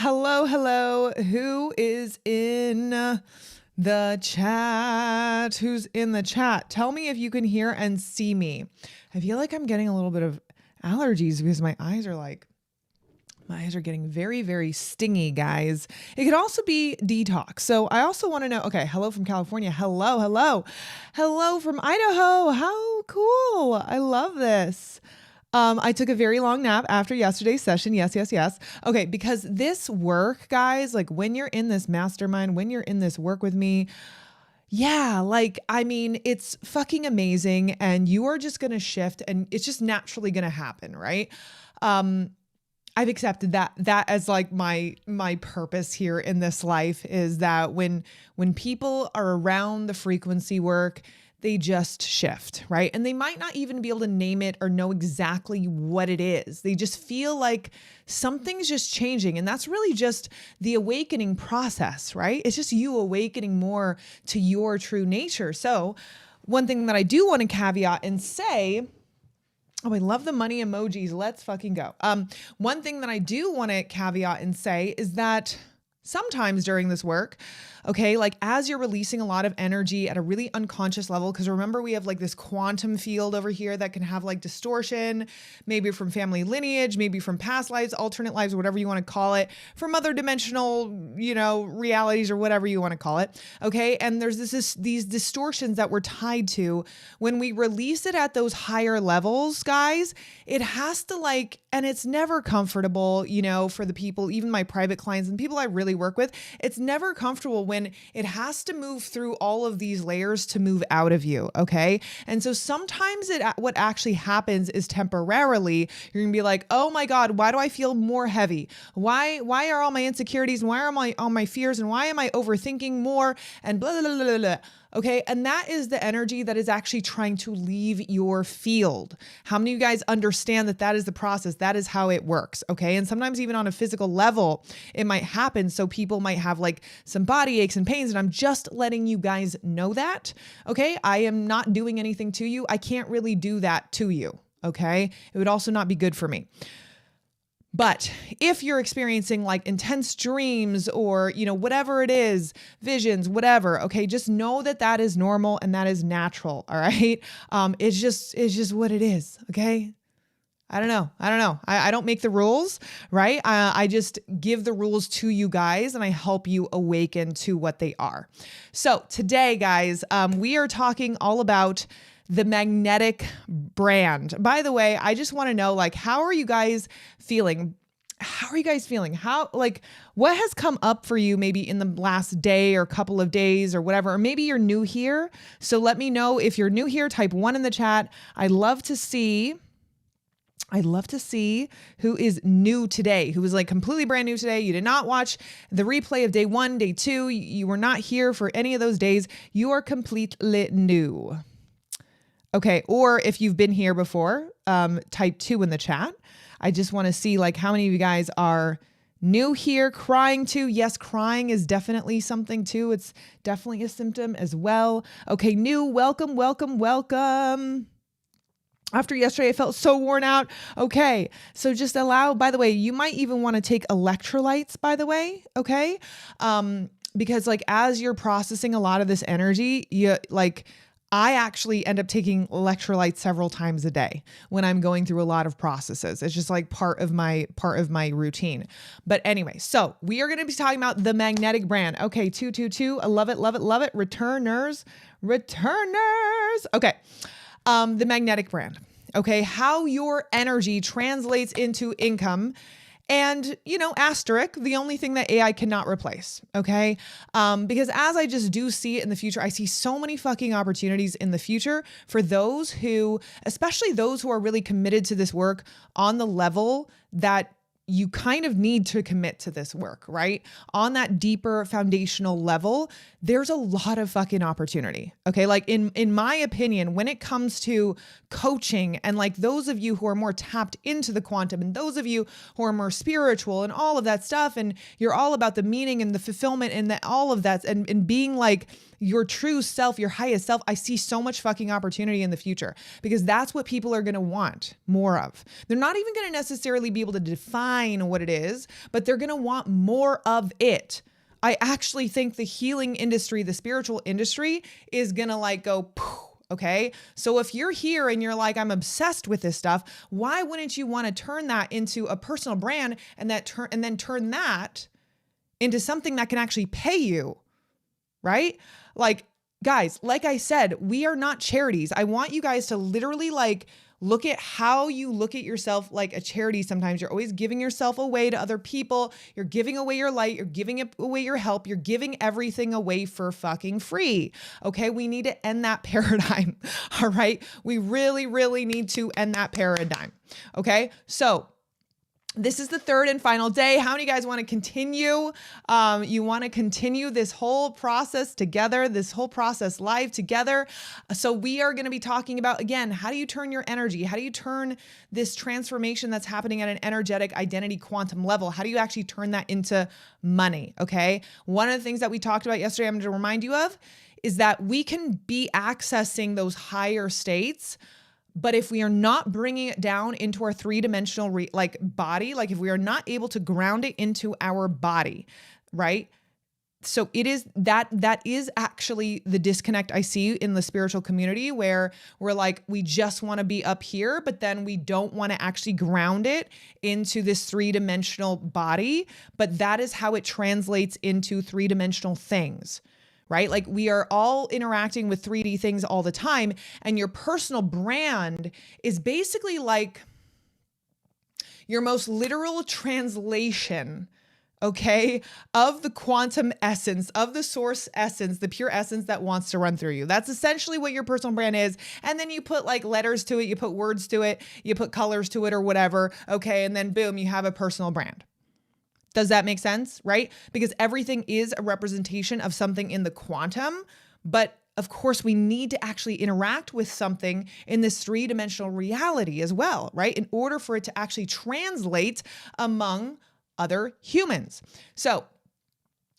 Hello, hello. Who is in the chat? Who's in the chat? Tell me if you can hear and see me. I feel like I'm getting a little bit of allergies because my eyes are getting very, very stingy, guys. It could also be detox. So I also want to know, okay, hello from California. Hello, hello. Hello from Idaho. How cool. I love this. I took a very long nap after yesterday's session. Yes, yes, yes. Okay, because this work, guys, like when you're in this mastermind, when you're in this work with me, yeah, like, I mean, it's fucking amazing and you are just going to shift and it's just naturally going to happen, right? I've accepted that as like my purpose here in this life is that when people are around the frequency work, they just shift, right? And they might not even be able to name it or know exactly what it is. They just feel like something's just changing. And that's really just the awakening process, right? It's just you awakening more to your true nature. So one thing that I do want to caveat and say, oh, I love the money emojis. Let's fucking go. One thing that I do want to caveat and say is that sometimes during this work, okay, like as you're releasing a lot of energy at a really unconscious level, because remember we have like this quantum field over here that can have like distortion, maybe from family lineage, maybe from past lives, alternate lives, whatever you want to call it, from other dimensional, realities or whatever you want to call it. Okay. And there's these distortions that we're tied to. When we release it at those higher levels, guys, it has to and it's never comfortable, for the people, even my private clients and people I really work with, it's never comfortable when it has to move through all of these layers to move out of you. Okay. And so sometimes what actually happens is temporarily, you're going to be like, oh my God, why do I feel more heavy? Why are all my insecurities and why are all my fears and why am I overthinking more and blah, blah, blah, blah, blah. Okay. And that is the energy that is actually trying to leave your field. How many of you guys understand that is the process? That is how it works. Okay. And sometimes even on a physical level, it might happen. So people might have some body aches and pains. And I'm just letting you guys know that. Okay. I am not doing anything to you. I can't really do that to you. Okay. It would also not be good for me. But if you're experiencing intense dreams or, whatever it is, visions, whatever, okay, just know that is normal and that is natural. All right. It's just what it is. Okay. I don't know. I don't make the rules, right? I just give the rules to you guys and I help you awaken to what they are. So today, guys, we are talking all about the magnetic brand. By the way, I just want to know, how are you guys feeling? What has come up for you maybe in the last day or couple of days or whatever, or maybe you're new here. So let me know if you're new here, type 1 in the chat. I'd love to see who is new today, who is completely brand new today. You did not watch the replay of day 1, day 2. You were not here for any of those days. You are completely new. Okay. Or if you've been here before, type 2 in the chat. I just want to see how many of you guys are new here. Crying too. Yes, crying is definitely something too. It's definitely a symptom as well. Okay, new. Welcome, welcome, welcome. After yesterday, I felt so worn out. Okay, so just by the way, you might even want to take electrolytes, by the way, okay? Because as you're processing a lot of this energy, I actually end up taking electrolytes several times a day when I'm going through a lot of processes. It's just part of my routine. But anyway, so we are going to be talking about the magnetic brand. Okay, 222. I love it, love it, love it. Returners. Okay. The magnetic brand. Okay. How your energy translates into income. And, asterisk, the only thing that AI cannot replace. Okay. Because as I just do see it in the future, I see so many fucking opportunities in the future for those who, especially those who are really committed to this work on the level that you kind of need to commit to this work, right? On that deeper foundational level, there's a lot of fucking opportunity. Okay. In my opinion, when it comes to coaching and those of you who are more tapped into the quantum and those of you who are more spiritual and all of that stuff, and you're all about the meaning and the fulfillment and all of that and being your true self, your highest self, I see so much fucking opportunity in the future because that's what people are going to want more of. They're not even going to necessarily be able to define fine what it is, but they're going to want more of it. I actually think the healing industry, the spiritual industry is going to like go, poof. Okay. So if you're here and you're like, I'm obsessed with this stuff, why wouldn't you want to turn that into a personal brand and then turn that into something that can actually pay you? Right? Like, guys, like I said, we are not charities. I want you guys to literally like look at how you look at yourself like a charity. Sometimes you're always giving yourself away to other people. You're giving away your light. You're giving away your help. You're giving everything away for fucking free. Okay. We need to end that paradigm. All right. We really, really need to end that paradigm. Okay. So this is the third and final day. How many guys want to continue? You want to continue this whole process together, this whole process live together. So we are going to be talking about, again, how do you turn your energy? How do you turn this transformation that's happening at an energetic identity quantum level? How do you actually turn that into money? Okay. One of the things that we talked about yesterday, I'm going to remind you of, is that we can be accessing those higher states, but if we are not bringing it down into our three-dimensional body, like if we are not able to ground it into our body, right? So it is that is actually the disconnect I see in the spiritual community, where we're like, we just want to be up here, but then we don't want to actually ground it into this three-dimensional body. But that is how it translates into three-dimensional things. Right? Like we are all interacting with 3D things all the time. And your personal brand is basically like your most literal translation, okay, of the quantum essence, of the source essence, the pure essence that wants to run through you. That's essentially what your personal brand is. And then you put like letters to it, you put words to it, you put colors to it or whatever. Okay. And then boom, you have a personal brand. Does that make sense? Right? Because everything is a representation of something in the quantum, but of course we need to actually interact with something in this three-dimensional reality as well, right? In order for it to actually translate among other humans. So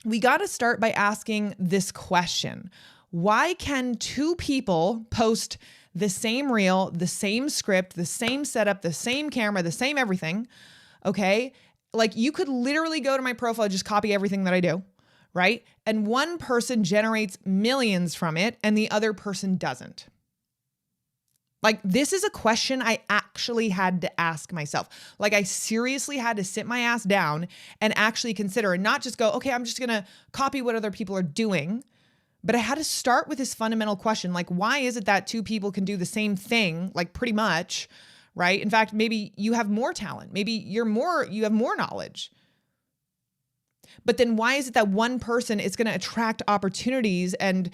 we got to start by asking this question. Why can two people post the same reel, the same script, the same setup, the same camera, the same everything, okay? Like you could literally go to my profile, just copy everything that I do, right? And one person generates millions from it and the other person doesn't. Like this is a question I actually had to ask myself. Like I seriously had to sit my ass down and actually consider and not just go, okay, I'm just going to copy what other people are doing. But I had to start with this fundamental question. Like, why is it that two people can do the same thing, like pretty much, right? In fact, maybe you have more talent. Maybe you have more knowledge. But then why is it that one person is going to attract opportunities and,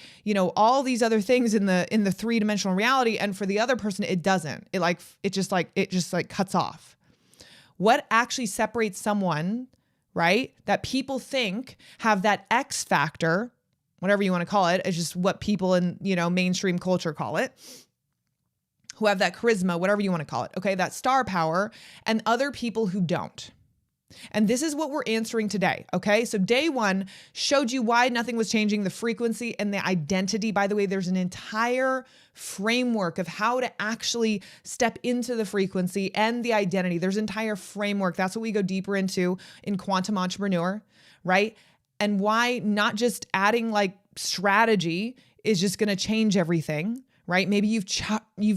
all these other things in the three-dimensional reality, and for the other person it doesn't? It just cuts off. What actually separates someone, right? That people think have that X factor, whatever you want to call it, is just what people in, mainstream culture call it, who have that charisma, whatever you want to call it, okay, that star power, and other people who don't. And this is what we're answering today, okay? So day one showed you why nothing was changing, the frequency and the identity. By the way, there's an entire framework of how to actually step into the frequency and the identity. There's an entire framework. That's what we go deeper into in Quantum Entrepreneur, right? And why not just adding like strategy is just going to change everything. Right? Maybe you've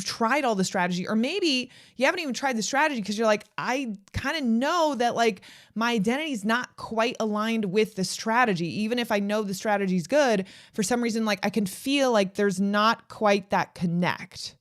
tried all the strategy, or maybe you haven't even tried the strategy because you're like, I kind of know that like my identity is not quite aligned with the strategy. Even if I know the strategy is good, for some reason, like I can feel like there's not quite that connect.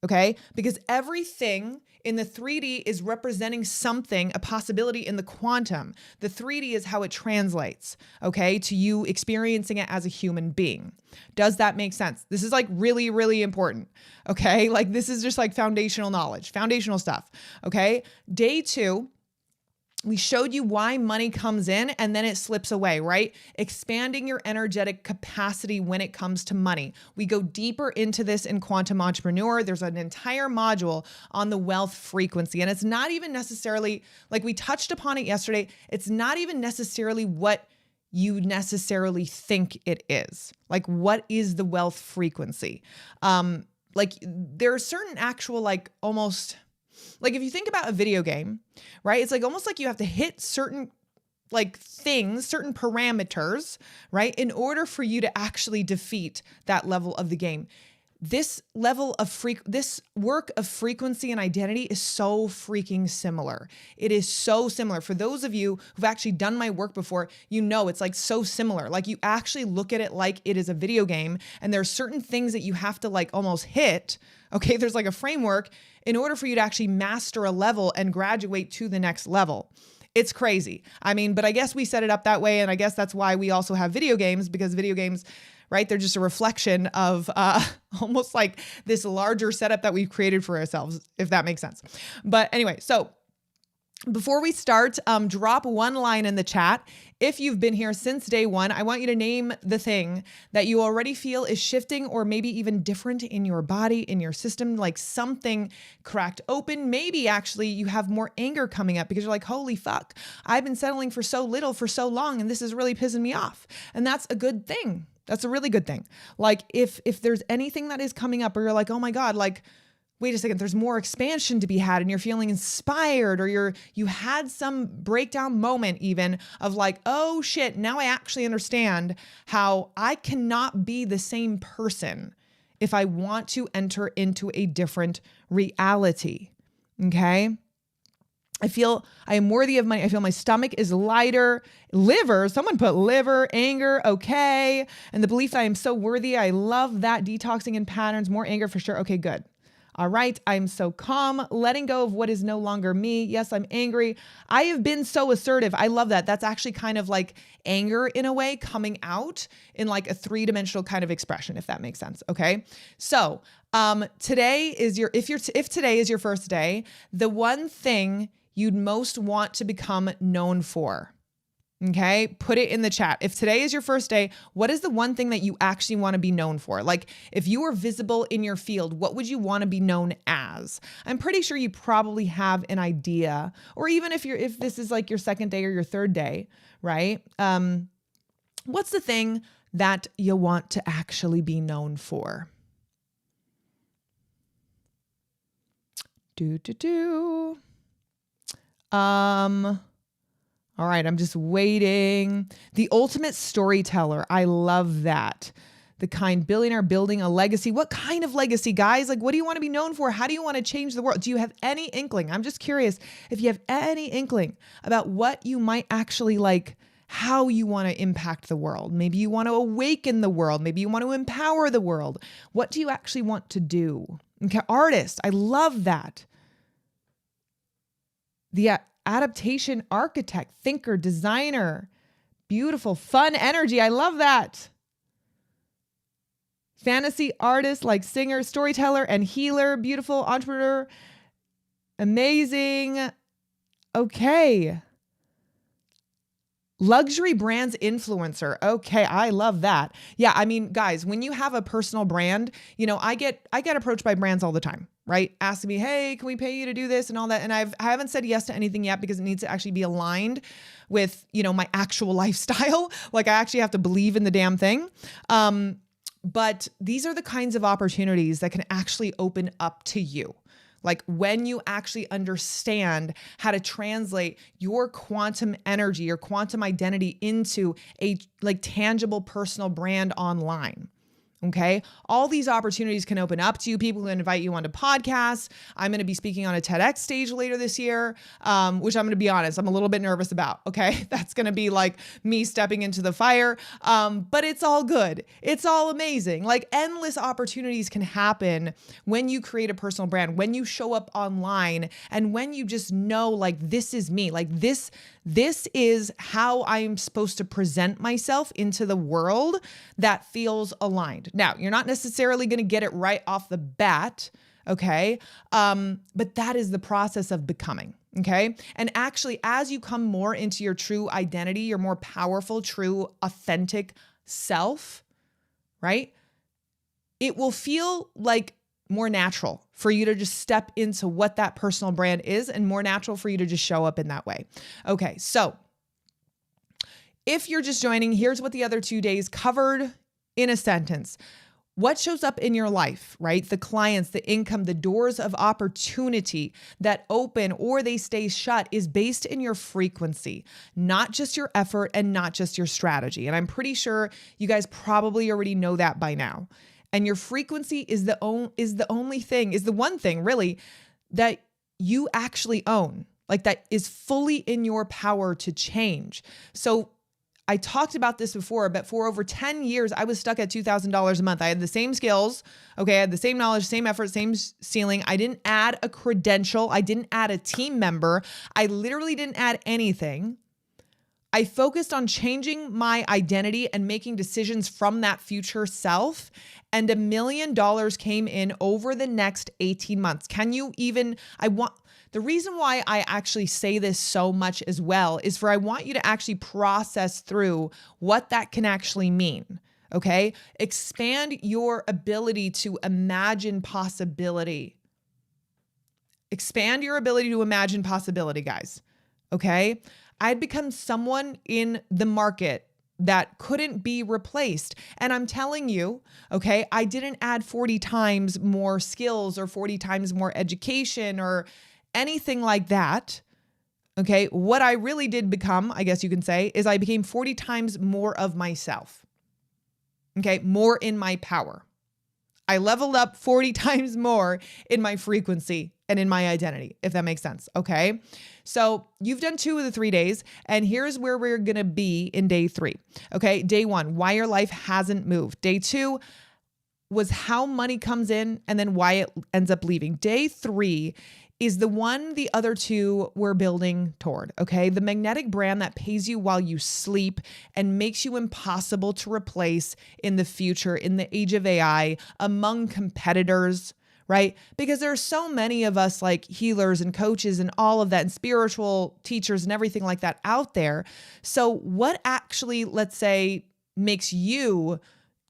Okay? Because everything in the 3D is representing something, a possibility in the quantum. The 3D is how it translates, okay, to you experiencing it as a human being. Does that make sense? This is like really, really important, okay? Like this is just like foundational knowledge, foundational stuff, okay? Day two, we showed you why money comes in and then it slips away, right? Expanding your energetic capacity when it comes to money. We go deeper into this in Quantum Entrepreneur. There's an entire module on the wealth frequency. And it's not even necessarily, like we touched upon it yesterday, it's not even necessarily what you necessarily think it is. Like, what is the wealth frequency? Like there are certain actual, like almost Like if you think about a video game, right? It's like almost like you have to hit certain like things, certain parameters, right? In order for you to actually defeat that level of the game. This level of this work of frequency and identity is so freaking similar. It is so similar. For those of you who've actually done my work before, you know it's like so similar. Like you actually look at it like it is a video game, and there are certain things that you have to like almost hit. Okay, there's like a framework in order for you to actually master a level and graduate to the next level. It's crazy. I mean, but I guess we set it up that way, and I guess that's why we also have video games, because video games, right? They're just a reflection of almost like this larger setup that we've created for ourselves, if that makes sense. But anyway, so before we start, drop one line in the chat. If you've been here since day one, I want you to name the thing that you already feel is shifting or maybe even different in your body, in your system, like something cracked open. Maybe actually you have more anger coming up because you're like, holy fuck, I've been settling for so little for so long, and this is really pissing me off. And that's a good thing. That's a really good thing. Like if there's anything that is coming up, or you're like, oh my God, like, wait a second, there's more expansion to be had, and you're feeling inspired, or you had some breakdown moment even of like, oh shit, now I actually understand how I cannot be the same person if I want to enter into a different reality. Okay? I feel I am worthy of money. I feel my stomach is lighter. Liver, someone put liver, anger, okay. And the belief that I am so worthy. I love that. Detoxing in patterns, more anger for sure. Okay, good. All right, I'm so calm, letting go of what is no longer me. Yes, I'm angry. I have been so assertive. I love that. That's actually kind of like anger in a way coming out in like a three-dimensional kind of expression, if that makes sense. Okay. So today is if today is your first day, the one thing you'd most want to become known for. Okay, put it in the chat. If today is your first day, what is the one thing that you actually want to be known for? Like if you were visible in your field, what would you want to be known as? I'm pretty sure you probably have an idea, or even if this is like your second day or your third day, right? What's the thing that you want to actually be known for? All right, I'm just waiting. The ultimate storyteller. I love that. The kind billionaire building a legacy. What kind of legacy, guys? Like, what do you want to be known for? How do you want to change the world? Do you have any inkling? I'm just curious if you have any inkling about what you might actually like, how you want to impact the world. Maybe you want to awaken the world. Maybe you want to empower the world. What do you actually want to do? Okay, artist. I love that. The adaptation architect, thinker, designer, beautiful, fun energy. I love that. Fantasy artist, like singer, storyteller, and healer, beautiful entrepreneur. Amazing. Okay. Luxury brands influencer. Okay, I love that. Yeah, I mean, guys, when you have a personal brand, you know, I get approached by brands all the time, right? Asking me, hey, can we pay you to do this and all that? And I haven't said yes to anything yet because it needs to actually be aligned with, you know, my actual lifestyle. Like I actually have to believe in the damn thing. But these are the kinds of opportunities that can actually open up to you. Like when you actually understand how to translate your quantum energy, your quantum identity into a like tangible personal brand online. Okay. All these opportunities can open up to you. People can invite you onto podcasts. I'm going to be speaking on a TEDx stage later this year, which I'm going to be honest, I'm a little bit nervous about. Okay. That's going to be like me stepping into the fire. But it's all good. It's all amazing. Like endless opportunities can happen when you create a personal brand, when you show up online, and when you just know, like, this is me, like this is how I'm supposed to present myself into the world that feels aligned. Now, you're not necessarily going to get it right off the bat, okay? But that is the process of becoming, okay? And actually, as you come more into your true identity, your more powerful, true, authentic self, right? It will feel like more natural for you to just step into what that personal brand is, and more natural for you to just show up in that way. Okay, so if you're just joining, here's what the other 2 days covered in a sentence. What shows up in your life, right? The clients, the income, the doors of opportunity that open or they stay shut is based in your frequency, not just your effort and not just your strategy. And I'm pretty sure you guys probably already know that by now. And your frequency is the one thing really that you actually own, like that is fully in your power to change. So I talked about this before, but for over 10 years, I was stuck at $2,000 a month. I had the same skills. Okay. I had the same knowledge, same effort, same ceiling. I didn't add a credential. I didn't add a team member. I literally didn't add anything. I focused on changing my identity and making decisions from that future self. And $1 million came in over the next 18 months. The reason why I actually say this so much as well is I want you to actually process through what that can actually mean. Okay. Expand your ability to imagine possibility. Expand your ability to imagine possibility, guys. Okay. I'd become someone in the market that couldn't be replaced. And I'm telling you, okay, I didn't add 40 times more skills or 40 times more education or anything like that. Okay. What I really did become, I guess you can say, is I became 40 times more of myself. Okay. More in my power. I leveled up 40 times more in my frequency and in my identity, if that makes sense. Okay. So you've done 2 of the 3 days, and here's where we're going to be in day 3. Okay. Day 1, why your life hasn't moved. Day 2 was how money comes in and then why it ends up leaving. Day 3 is the one the other 2 we're building toward, okay? The magnetic brand that pays you while you sleep and makes you impossible to replace in the future, in the age of AI, among competitors, right? Because there are so many of us like healers and coaches and all of that and spiritual teachers and everything like that out there. So what actually, let's say, makes you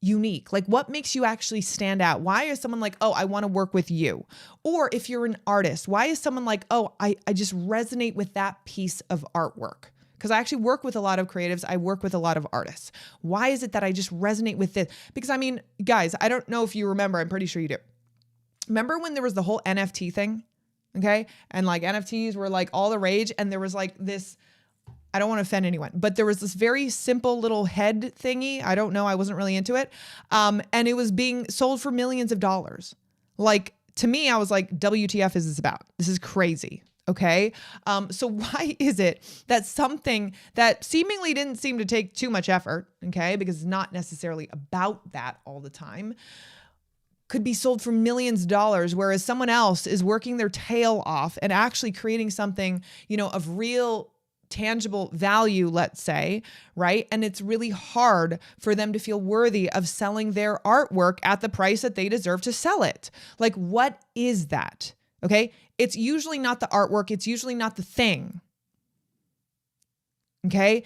unique? Like what makes you actually stand out? Why is someone like, oh, I want to work with you? Or if you're an artist, why is someone like, oh, I just resonate with that piece of artwork? Because I actually work with a lot of creatives. I work with a lot of artists. Why is it that I just resonate with this? Because I mean, guys, I don't know if you remember, I'm pretty sure you do. Remember when there was the whole NFT thing? Okay. And like NFTs were like all the rage. And there was like this, I don't want to offend anyone, but there was this very simple little head thingy. I don't know. I wasn't really into it. And it was being sold for millions of dollars. Like to me, I was like, WTF is this about? This is crazy. Okay. So why is it that something that seemingly didn't seem to take too much effort, okay, because it's not necessarily about that all the time, could be sold for millions of dollars, whereas someone else is working their tail off and actually creating something, you know, of real tangible value, let's say, right? And it's really hard for them to feel worthy of selling their artwork at the price that they deserve to sell it. Like, what is that? Okay. It's usually not the artwork. It's usually not the thing. Okay.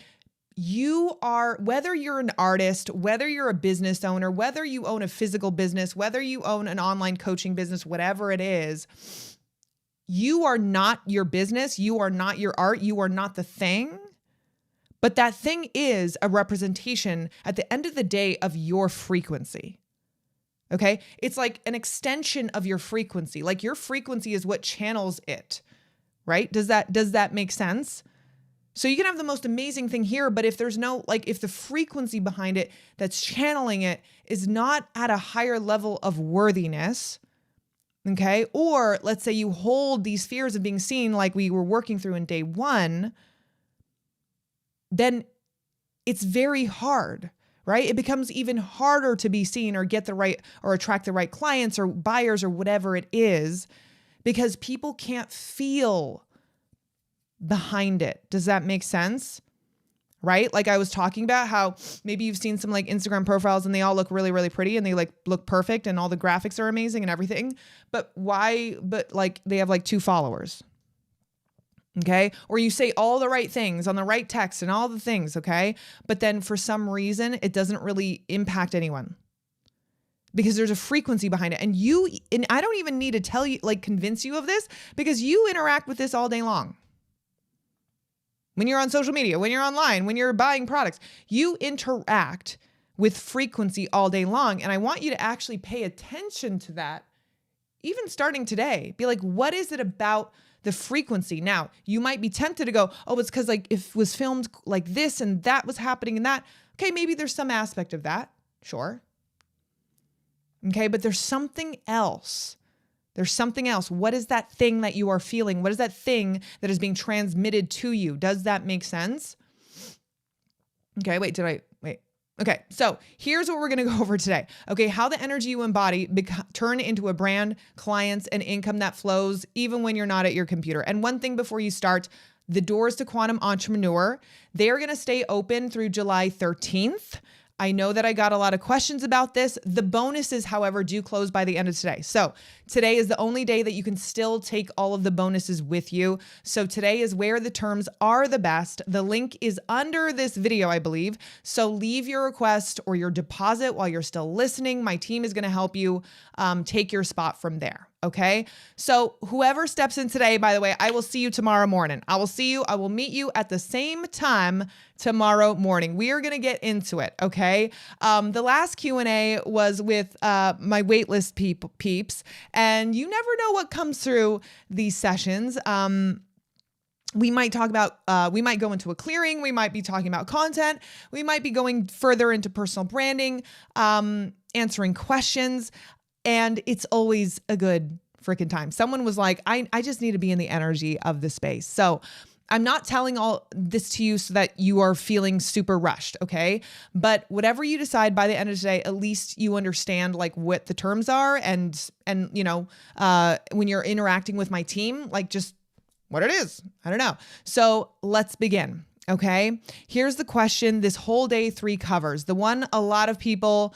Whether you're an artist, whether you're a business owner, whether you own a physical business, whether you own an online coaching business, whatever it is, you are not your business. You are not your art. You are not the thing. But that thing is a representation at the end of the day of your frequency. Okay. It's like an extension of your frequency. Like your frequency is what channels it, right? Does that make sense? So you can have the most amazing thing here, but if there's no, like if the frequency behind it that's channeling it is not at a higher level of worthiness, okay? Or let's say you hold these fears of being seen like we were working through in day 1, then it's very hard, right? It becomes even harder to be seen or get the right or attract the right clients or buyers or whatever it is because people can't feel behind it. Does that make sense? Right? Like I was talking about how maybe you've seen some like Instagram profiles and they all look really, really pretty and they like look perfect and all the graphics are amazing and everything. But like they have like 2 followers. Okay. Or you say all the right things on the right text and all the things. Okay. But then for some reason, it doesn't really impact anyone because there's a frequency behind it. And I don't even need to tell you, like convince you of this because you interact with this all day long. When you're on social media, when you're online, when you're buying products, you interact with frequency all day long. And I want you to actually pay attention to that, even starting today. Be like, what is it about the frequency? Now, you might be tempted to go, oh, it's because like if it was filmed like this and that was happening and that. Okay, maybe there's some aspect of that. Sure. Okay, but there's something else. There's something else. What is that thing that you are feeling? What is that thing that is being transmitted to you? Does that make sense? Okay, wait. Okay, so here's what we're going to go over today. Okay, how the energy you embody turn into a brand, clients, and income that flows even when you're not at your computer. And one thing before you start, the doors to Quantum Entrepreneur, they are going to stay open through July 13th. I know that I got a lot of questions about this. The bonuses, however, do close by the end of today. So today is the only day that you can still take all of the bonuses with you. So today is where the terms are the best. The link is under this video, I believe. So leave your request or your deposit while you're still listening. My team is going to help you take your spot from there. Okay. So whoever steps in today, by the way, I will see you tomorrow morning. I will meet you at the same time tomorrow morning. We are going to get into it. Okay. The last Q&A was with my waitlist peeps, and you never know what comes through these sessions. We might talk about, we might go into a clearing. We might be talking about content. We might be going further into personal branding, answering questions. And it's always a good freaking time. Someone was like, I just need to be in the energy of the space. So I'm not telling all this to you so that you are feeling super rushed. Okay. But whatever you decide by the end of today, at least you understand like what the terms are and, you know, when you're interacting with my team, like just what it is. I don't know. So let's begin. Okay. Here's the question this whole day 3 covers. The one a lot of people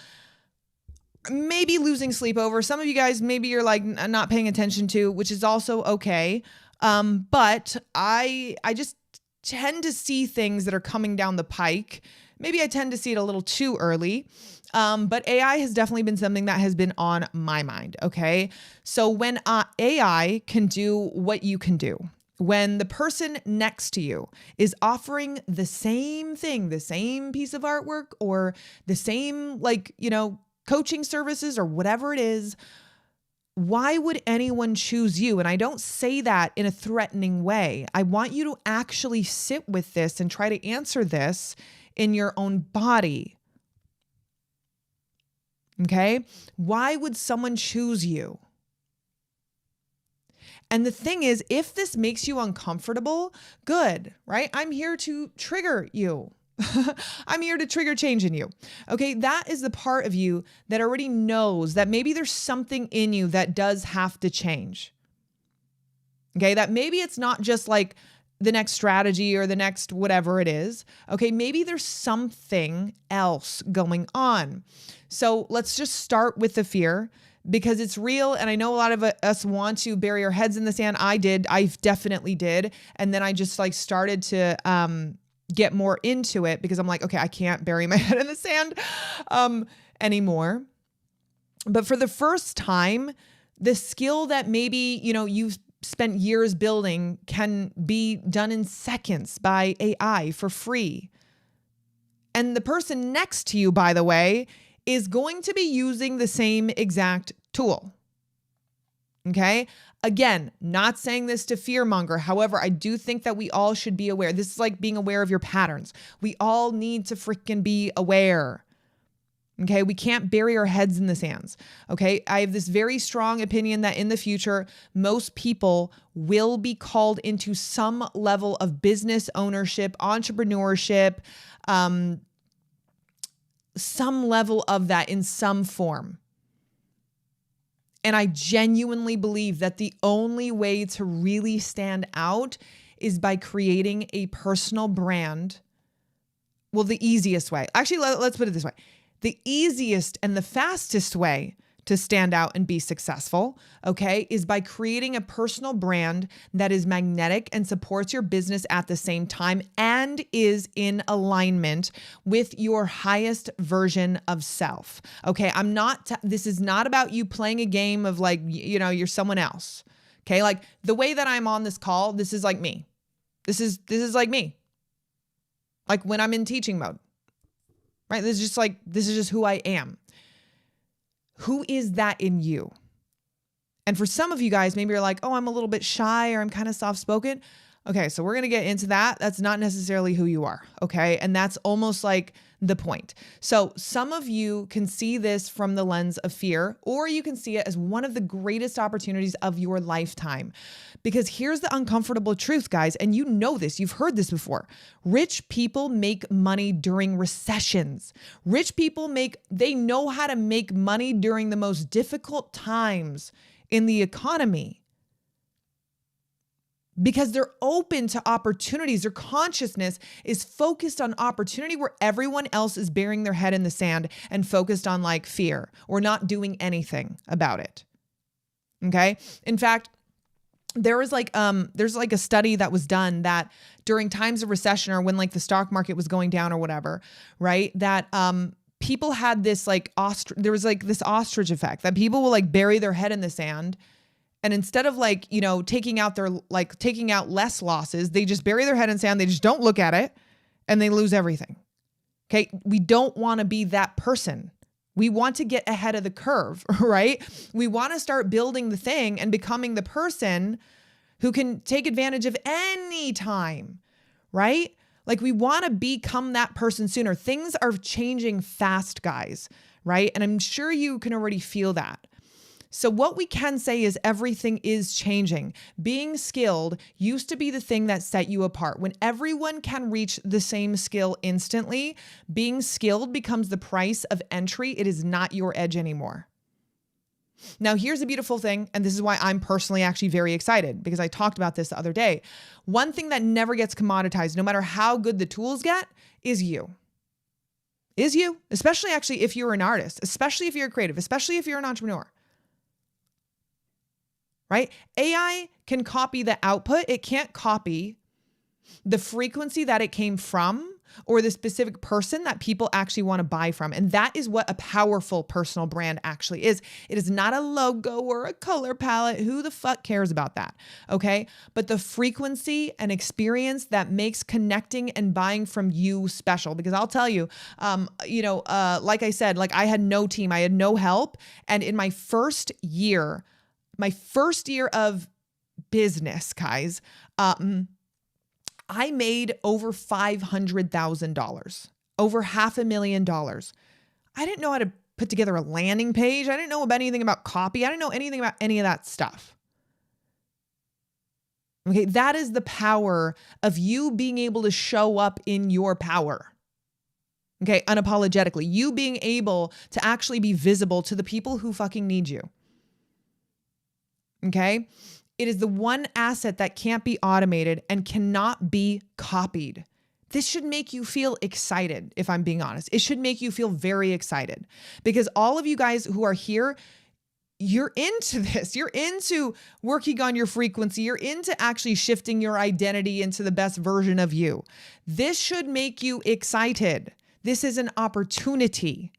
maybe losing sleep over. Some of you guys, maybe you're like not paying attention to, which is also okay. But I just tend to see things that are coming down the pike. Maybe I tend to see it a little too early. But AI has definitely been something that has been on my mind. Okay. So when AI can do what you can do, when the person next to you is offering the same thing, the same piece of artwork or the same, like, you know, coaching services or whatever it is, why would anyone choose you? And I don't say that in a threatening way. I want you to actually sit with this and try to answer this in your own body. Okay? Why would someone choose you? And the thing is, if this makes you uncomfortable, good, right? I'm here to trigger you. I'm here to trigger change in you. Okay. That is the part of you that already knows that maybe there's something in you that does have to change. Okay. That maybe it's not just like the next strategy or the next whatever it is. Okay. Maybe there's something else going on. So let's just start with the fear because it's real. And I know a lot of us want to bury our heads in the sand. I definitely did. And then I just like started to, get more into it because I'm like, okay, I can't bury my head in the sand anymore. But for the first time, the skill that maybe, you know, you've spent years building can be done in seconds by AI for free. And the person next to you, by the way, is going to be using the same exact tool. Okay. Again, not saying this to fearmonger. However, I do think that we all should be aware. This is like being aware of your patterns. We all need to freaking be aware. Okay. We can't bury our heads in the sands. Okay. I have this very strong opinion that in the future, most people will be called into some level of business ownership, entrepreneurship, some level of that in some form. And I genuinely believe that the only way to really stand out is by creating a personal brand. Well, the easiest way, actually, let's put it this way. The easiest and the fastest way to stand out and be successful, okay, is by creating a personal brand that is magnetic and supports your business at the same time and is in alignment with your highest version of self. Okay, this is not about you playing a game of like, you know, you're someone else. Okay, like the way that I'm on this call, this is like me. This is like me. Like when I'm in teaching mode. right? This is just who I am. Who is that in you? And for some of you guys, maybe you're like, oh, I'm a little bit shy or I'm kind of soft-spoken. Okay, so we're going to get into that. That's not necessarily who you are, okay? And that's almost like the point. So some of you can see this from the lens of fear, or you can see it as one of the greatest opportunities of your lifetime. Because here's the uncomfortable truth, guys, and you know this, you've heard this before. Rich people make money during recessions. Rich people they know how to make money during the most difficult times in the economy. Because they're open to opportunities. Their consciousness is focused on opportunity where everyone else is burying their head in the sand and focused on like fear or not doing anything about it. Okay. In fact, there's like a study that was done that during times of recession or when like the stock market was going down or whatever, right? That, people had this there was like this ostrich effect that people will like bury their head in the sand. And instead of taking out less losses, they just bury their head in sand. They just don't look at it and they lose everything. Okay. We don't want to be that person. We want to get ahead of the curve, right? We want to start building the thing and becoming the person who can take advantage of any time, right? Like we want to become that person sooner. Things are changing fast, guys, right? And I'm sure you can already feel that. So what we can say is everything is changing. Being skilled used to be the thing that set you apart. When everyone can reach the same skill instantly, being skilled becomes the price of entry. It is not your edge anymore. Now, here's a beautiful thing, and this is why I'm personally actually very excited, because I talked about this the other day. One thing that never gets commoditized, no matter how good the tools get, is you. Is you, especially actually if you're an artist, especially if you're creative, especially if you're an entrepreneur. Right? AI can copy the output. It can't copy the frequency that it came from or the specific person that people actually want to buy from. And that is what a powerful personal brand actually is. It is not a logo or a color palette. Who the fuck cares about that? Okay. But the frequency and experience that makes connecting and buying from you special. Because I'll tell you, like I said, like I had no team, I had no help. And in my first year of business, guys, I made over $500,000, over $500,000. I didn't know how to put together a landing page. I didn't know anything about copy. I didn't know anything about any of that stuff. Okay, that is the power of you being able to show up in your power. Okay, unapologetically, you being able to actually be visible to the people who fucking need you. Okay? It is the one asset that can't be automated and cannot be copied. This should make you feel excited, if I'm being honest. It should make you feel very excited because all of you guys who are here, you're into this. You're into working on your frequency. You're into actually shifting your identity into the best version of you. This should make you excited. This is an opportunity.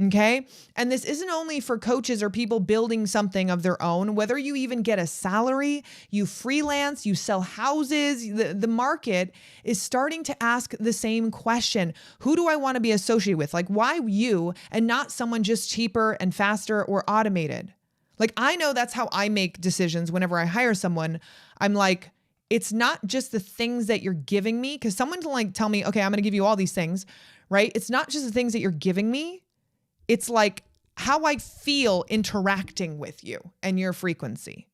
Okay. And this isn't only for coaches or people building something of their own, whether you even get a salary, you freelance, you sell houses, the market is starting to ask the same question. Who do I want to be associated with? Like, why you and not someone just cheaper and faster or automated? Like, I know that's how I make decisions whenever I hire someone. I'm like, it's not just the things that you're giving me, because someone can like tell me, okay, I'm going to give you all these things, right? It's not just the things that you're giving me. It's like how I feel interacting with you and your frequency,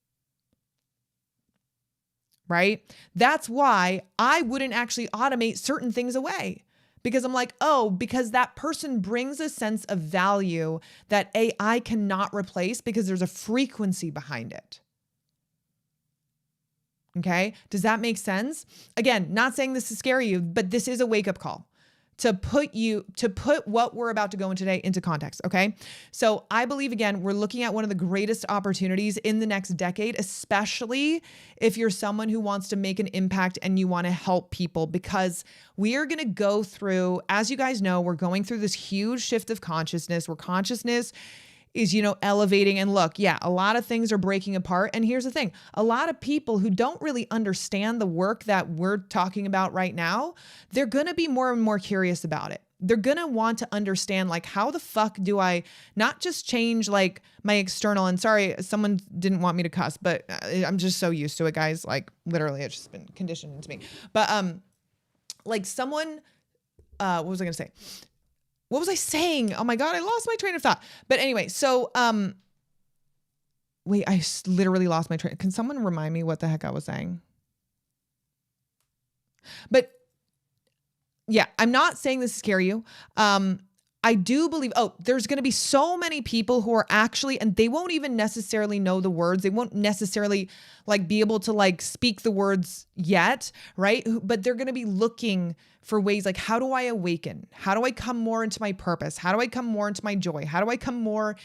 right? That's why I wouldn't actually automate certain things away because I'm like, oh, because that person brings a sense of value that AI cannot replace because there's a frequency behind it. Okay. Does that make sense? Again, not saying this to scare you, but this is a wake-up call. To put what we're about to go into today into context, okay? So I believe, again, we're looking at one of the greatest opportunities in the next decade, especially if you're someone who wants to make an impact and you want to help people, because we are going to go through, as you guys know, we're going through this huge shift of consciousness where consciousness is, elevating. And look, yeah, a lot of things are breaking apart. And here's the thing. A lot of people who don't really understand the work that we're talking about right now, they're going to be more and more curious about it. They're going to want to understand, like, how the fuck do I not just change like my external, and sorry, someone didn't want me to cuss, but I'm just so used to it, guys. Like, literally, it's just been conditioned into me. But, like someone, what was I going to say? What was I saying? Oh my God, I lost my train of thought. But anyway, so, wait, I literally lost my train. Can someone remind me what the heck I was saying? But yeah, I'm not saying this to scare you. I do believe, there's going to be so many people who are actually, and they won't even necessarily know the words. They won't necessarily like be able to like speak the words yet, right? But they're going to be looking for ways like, how do I awaken? How do I come more into my purpose? How do I come more into my joy? How do I come more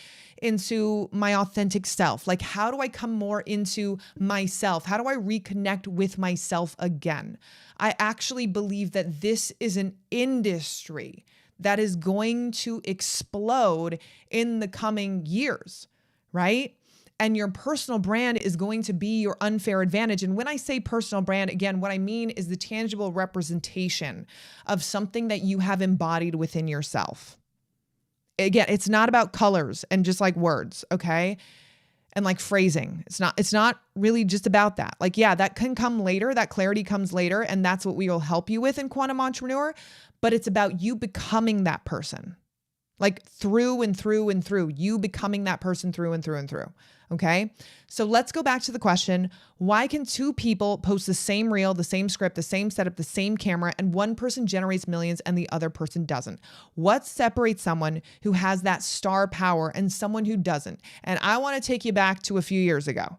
into my authentic self? Like, how do I come more into myself? How do I reconnect with myself again? I actually believe that this is an industry that is going to explode in the coming years, right? And your personal brand is going to be your unfair advantage. And when I say personal brand, again, what I mean is the tangible representation of something that you have embodied within yourself. Again, it's not about colors and just like words, okay? And like phrasing. It's not really just about that. Like, yeah, that can come later. That clarity comes later. And that's what we will help you with in Quantum Entrepreneur. But it's about you becoming that person, like through and through and through, you becoming that person through and through and through. Okay. So let's go back to the question. Why can two people post the same reel, the same script, the same setup, the same camera, and one person generates millions and the other person doesn't? What separates someone who has that star power and someone who doesn't? And I want to take you back to a few years ago.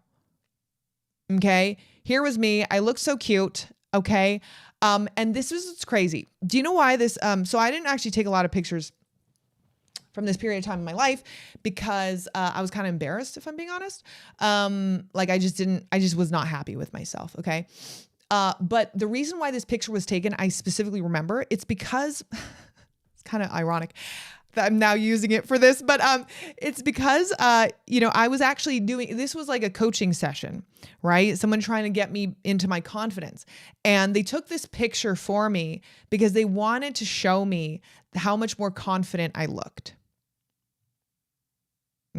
Okay. Here was me. I looked so cute. Okay. And this was what's crazy. Do you know why this? So I didn't actually take a lot of pictures from this period of time in my life because I was kind of embarrassed, if I'm being honest. Like I just was not happy with myself. Okay. But the reason why this picture was taken, I specifically remember, it's because it's kind of ironic that I'm now using it for this, but it's because, I was actually this was like a coaching session, right? Someone trying to get me into my confidence. And they took this picture for me because they wanted to show me how much more confident I looked.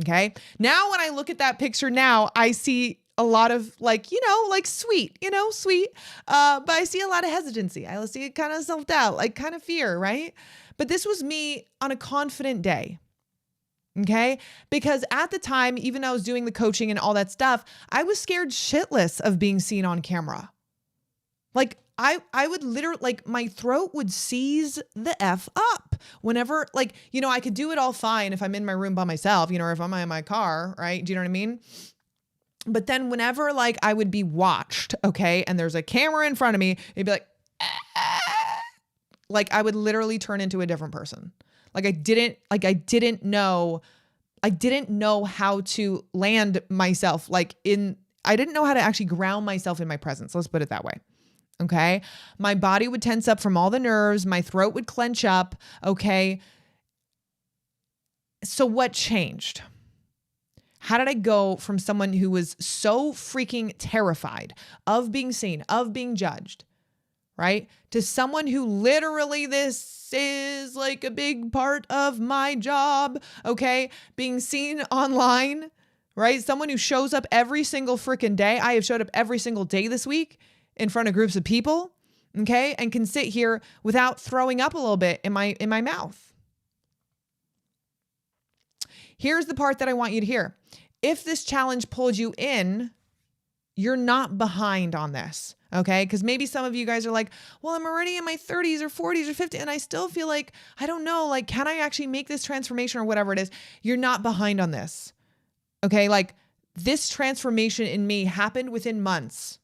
Okay. Now, when I look at that picture now, I see a lot of like sweet, but I see a lot of hesitancy. I see kind of self-doubt, like kind of fear, right? But this was me on a confident day. Okay. Because at the time, even though I was doing the coaching and all that stuff, I was scared shitless of being seen on camera. Like I would literally, like my throat would seize the F up whenever, like, I could do it all fine if I'm in my room by myself, or if I'm in my car, right? Do you know what I mean? But then whenever like I would be watched, okay, and there's a camera in front of me, it'd be like, like I would literally turn into a different person. I didn't know how to land myself. I didn't know how to actually ground myself in my presence. Let's put it that way. Okay. My body would tense up from all the nerves. My throat would clench up. Okay. So what changed? How did I go from someone who was so freaking terrified of being seen, of being judged, right? To someone who literally, this is like a big part of my job, okay? Being seen online, right? Someone who shows up every single freaking day. I have showed up every single day this week in front of groups of people, okay? And can sit here without throwing up a little bit in my mouth. Here's the part that I want you to hear. If this challenge pulled you in, you're not behind on this, okay? Because maybe some of you guys are like, well, I'm already in my 30s or 40s or 50s, and I still feel like, I don't know, like, can I actually make this transformation or whatever it is? You're not behind on this, okay? Like, this transformation in me happened within months.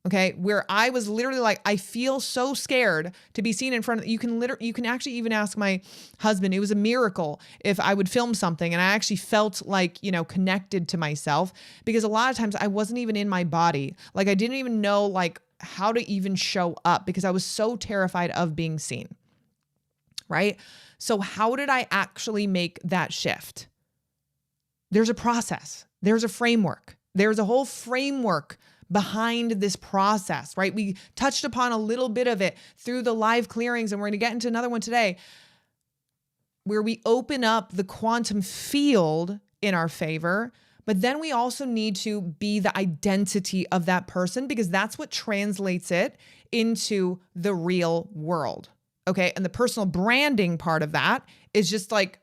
Okay. Where I was literally like, I feel so scared to be seen in front of you. You can actually even ask my husband. It was a miracle if I would film something and I actually felt like, connected to myself, because a lot of times I wasn't even in my body. Like I didn't even know like how to even show up because I was so terrified of being seen. Right. So how did I actually make that shift? There's a process. There's a framework. There's a whole framework behind this process, right? We touched upon a little bit of it through the live clearings, and we're going to get into another one today. where we open up the quantum field in our favor, but then we also need to be the identity of that person because that's what translates it into the real world. Okay. And the personal branding part of that is just like,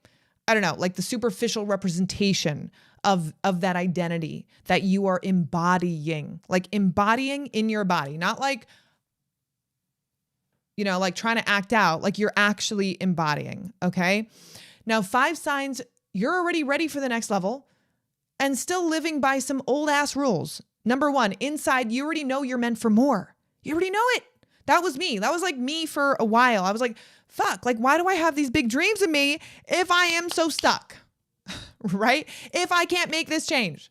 I don't know, like the superficial representation of that identity that you are embodying, like embodying in your body, not like, you know, like trying to act out, like you're actually embodying. Okay. Now, 5 signs you're already ready for the next level and still living by some old ass rules. Number 1, inside, you already know you're meant for more. You already know it. That was me. That was like me for a while. I was like, fuck, like, why do I have these big dreams of me if I am so stuck, right? If I can't make this change.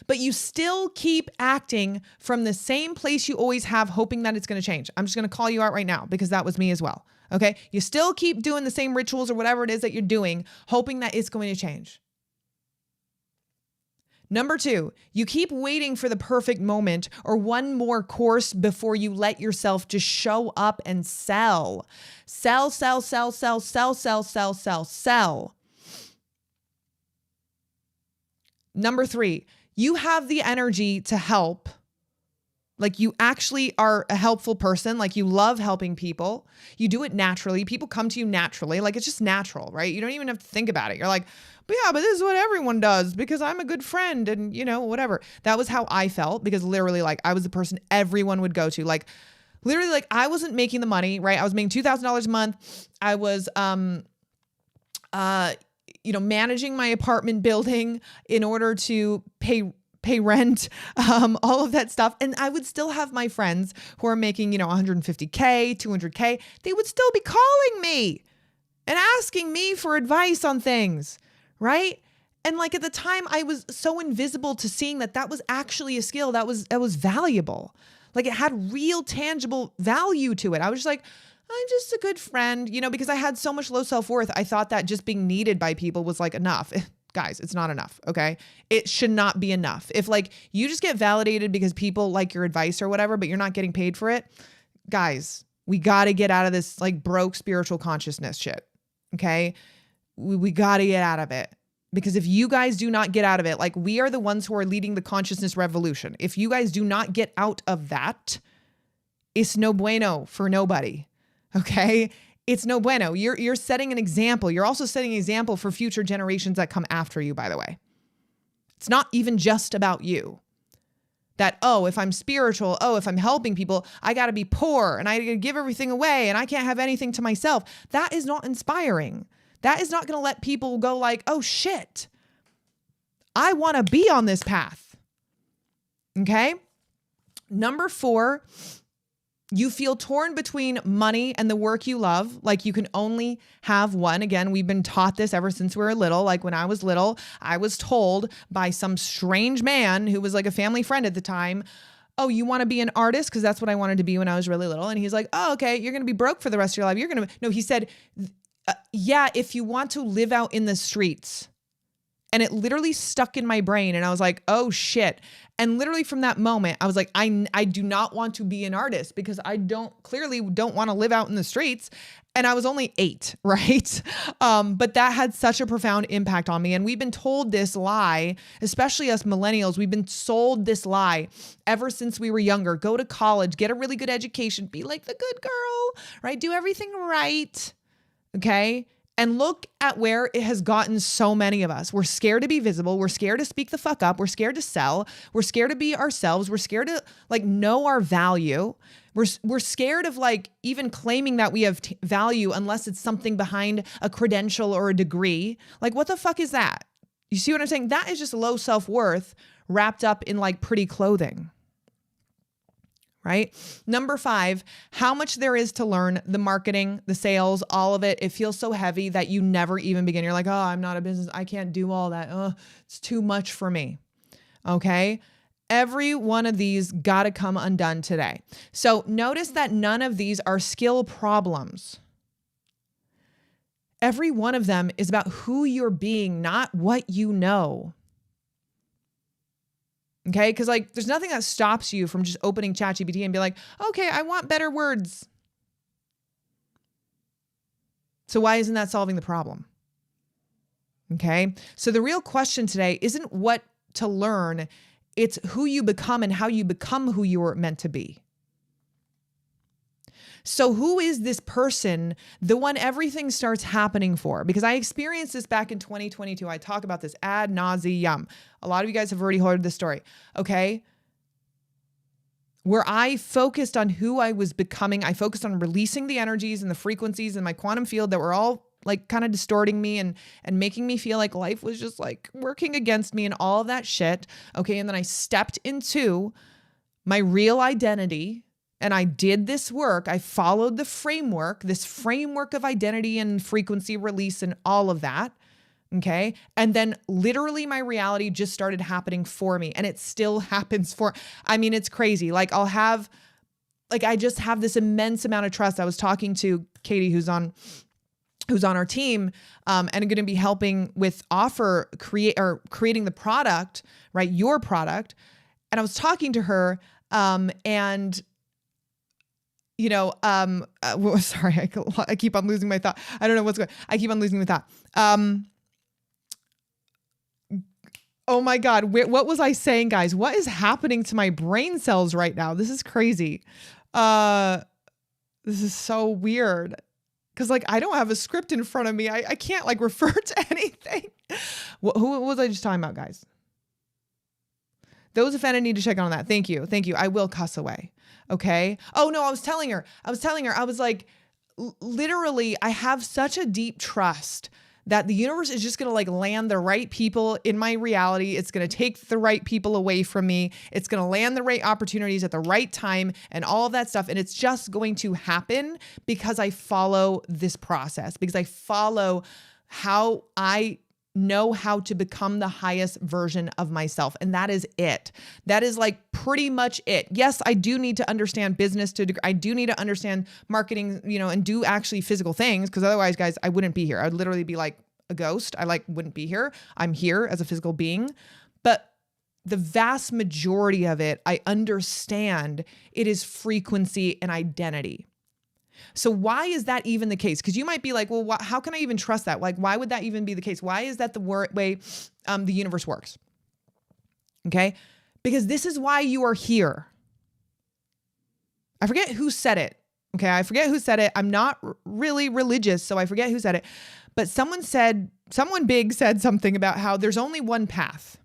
But you still keep acting from the same place you always have, hoping that it's going to change. I'm just going to call you out right now because that was me as well. Okay. You still keep doing the same rituals or whatever it is that you're doing, hoping that it's going to change. Number 2, you keep waiting for the perfect moment or one more course before you let yourself just show up and sell. Sell, sell, sell, sell, sell, sell, sell, sell, sell. Number 3, you have the energy to help. Like you actually are a helpful person. Like you love helping people. You do it naturally. People come to you naturally. Like it's just natural, right? You don't even have to think about it. You're like, but yeah, but this is what everyone does because I'm a good friend and you know, whatever. That was how I felt because literally like I was the person everyone would go to. Like literally like I wasn't making the money, right? I was making $2,000 a month. I was, managing my apartment building in order to pay rent, all of that stuff. And I would still have my friends who are making, $150K, $200K. They would still be calling me and asking me for advice on things, right? And like at the time I was so invisible to seeing that was actually a skill that was valuable. Like it had real tangible value to it. I was just like, I'm just a good friend, because I had so much low self-worth. I thought that just being needed by people was like enough. Guys, it's not enough. Okay. It should not be enough. If like you just get validated because people like your advice or whatever, but you're not getting paid for it. Guys, we got to get out of this like broke spiritual consciousness shit. Okay. We got to get out of it because if you guys do not get out of it, like we are the ones who are leading the consciousness revolution. If you guys do not get out of that, it's no bueno for nobody. Okay. It's no bueno. You're setting an example. You're also setting an example for future generations that come after you, by the way. It's not even just about you. That, if I'm spiritual, if I'm helping people, I got to be poor and I got to give everything away and I can't have anything to myself. That is not inspiring. That is not going to let people go like, oh shit, I want to be on this path. Okay. Number 4, you feel torn between money and the work you love. Like you can only have one. Again, we've been taught this ever since we were little. Like when I was little, I was told by some strange man who was like a family friend at the time, oh, you want to be an artist? Because that's what I wanted to be when I was really little. And he's like, oh, okay, you're going to be broke for the rest of your life. No, he said, yeah, if you want to live out in the streets. And it literally stuck in my brain. And I was like, oh shit. And literally from that moment, I was like, I do not want to be an artist because I clearly don't want to live out in the streets. And I was only 8, right? But that had such a profound impact on me. And we've been told this lie, especially us millennials, we've been sold this lie ever since we were younger. Go to college, get a really good education, be like the good girl, right? Do everything right. Okay. And look at where it has gotten so many of us. We're scared to be visible. We're scared to speak the fuck up. We're scared to sell. We're scared to be ourselves. We're scared to like know our value. We're scared of like even claiming that we have value unless it's something behind a credential or a degree. Like what the fuck is that? You see what I'm saying? That is just low self-worth wrapped up in like pretty clothing. Right? Number 5, how much there is to learn, the marketing, the sales, all of it. It feels so heavy that you never even begin. You're like, oh, I'm not a business. I can't do all that. Oh, it's too much for me. Okay. Every one of these got to come undone today. So notice that none of these are skill problems. Every one of them is about who you're being, not what you know. Okay. Cause like there's nothing that stops you from just opening ChatGPT and be like, okay, I want better words. So why isn't that solving the problem? Okay. So the real question today isn't what to learn. It's who you become and how you become who you were meant to be. So who is this person, the one everything starts happening for? Because I experienced this back in 2022. I talk about this ad nauseum. A lot of you guys have already heard this story. Okay. Where I focused on who I was becoming. I focused on releasing the energies and the frequencies in my quantum field that were all like kind of distorting me and making me feel like life was just like working against me and all of that shit. Okay. And then I stepped into my real identity and I did this work. I followed the framework, this framework of identity and frequency release and all of that. Okay. And then literally my reality just started happening for me, and it still happens it's crazy. Like I just have this immense amount of trust. I was talking to Katy, who's on our team, and going to be helping with creating the product, right? Your product. And I was talking to her, and sorry, I keep on losing my thought. I don't know what's going on. I keep on losing my thought. Oh my God. What was I saying, guys? What is happening to my brain cells right now? This is crazy. This is so weird. Cause I don't have a script in front of me. I can't refer to anything. Who was I just talking about, guys? Those offended need to check on that. Thank you. I will cuss away. Okay. Oh no, I was telling her, I was like, literally, I have such a deep trust that the universe is just going to land the right people in my reality. It's going to take the right people away from me. It's going to land the right opportunities at the right time and all of that stuff. And it's just going to happen because I follow this process, because I follow how I know how to become the highest version of myself. And that is it. That is pretty much it. Yes, I do need to understand business I do need to understand marketing, and do actually physical things. Cause otherwise, guys, I wouldn't be here. I'd literally be like a ghost. I wouldn't be here. I'm here as a physical being, but the vast majority of it, I understand it is frequency and identity. So why is that even the case? Because you might be like, well, how can I even trust that? Why would that even be the case? Why is that the way the universe works? Okay. Because this is why you are here. I forget who said it. Okay. I forget who said it. I'm not really religious, so I forget who said it. But someone big said something about how there's only one path.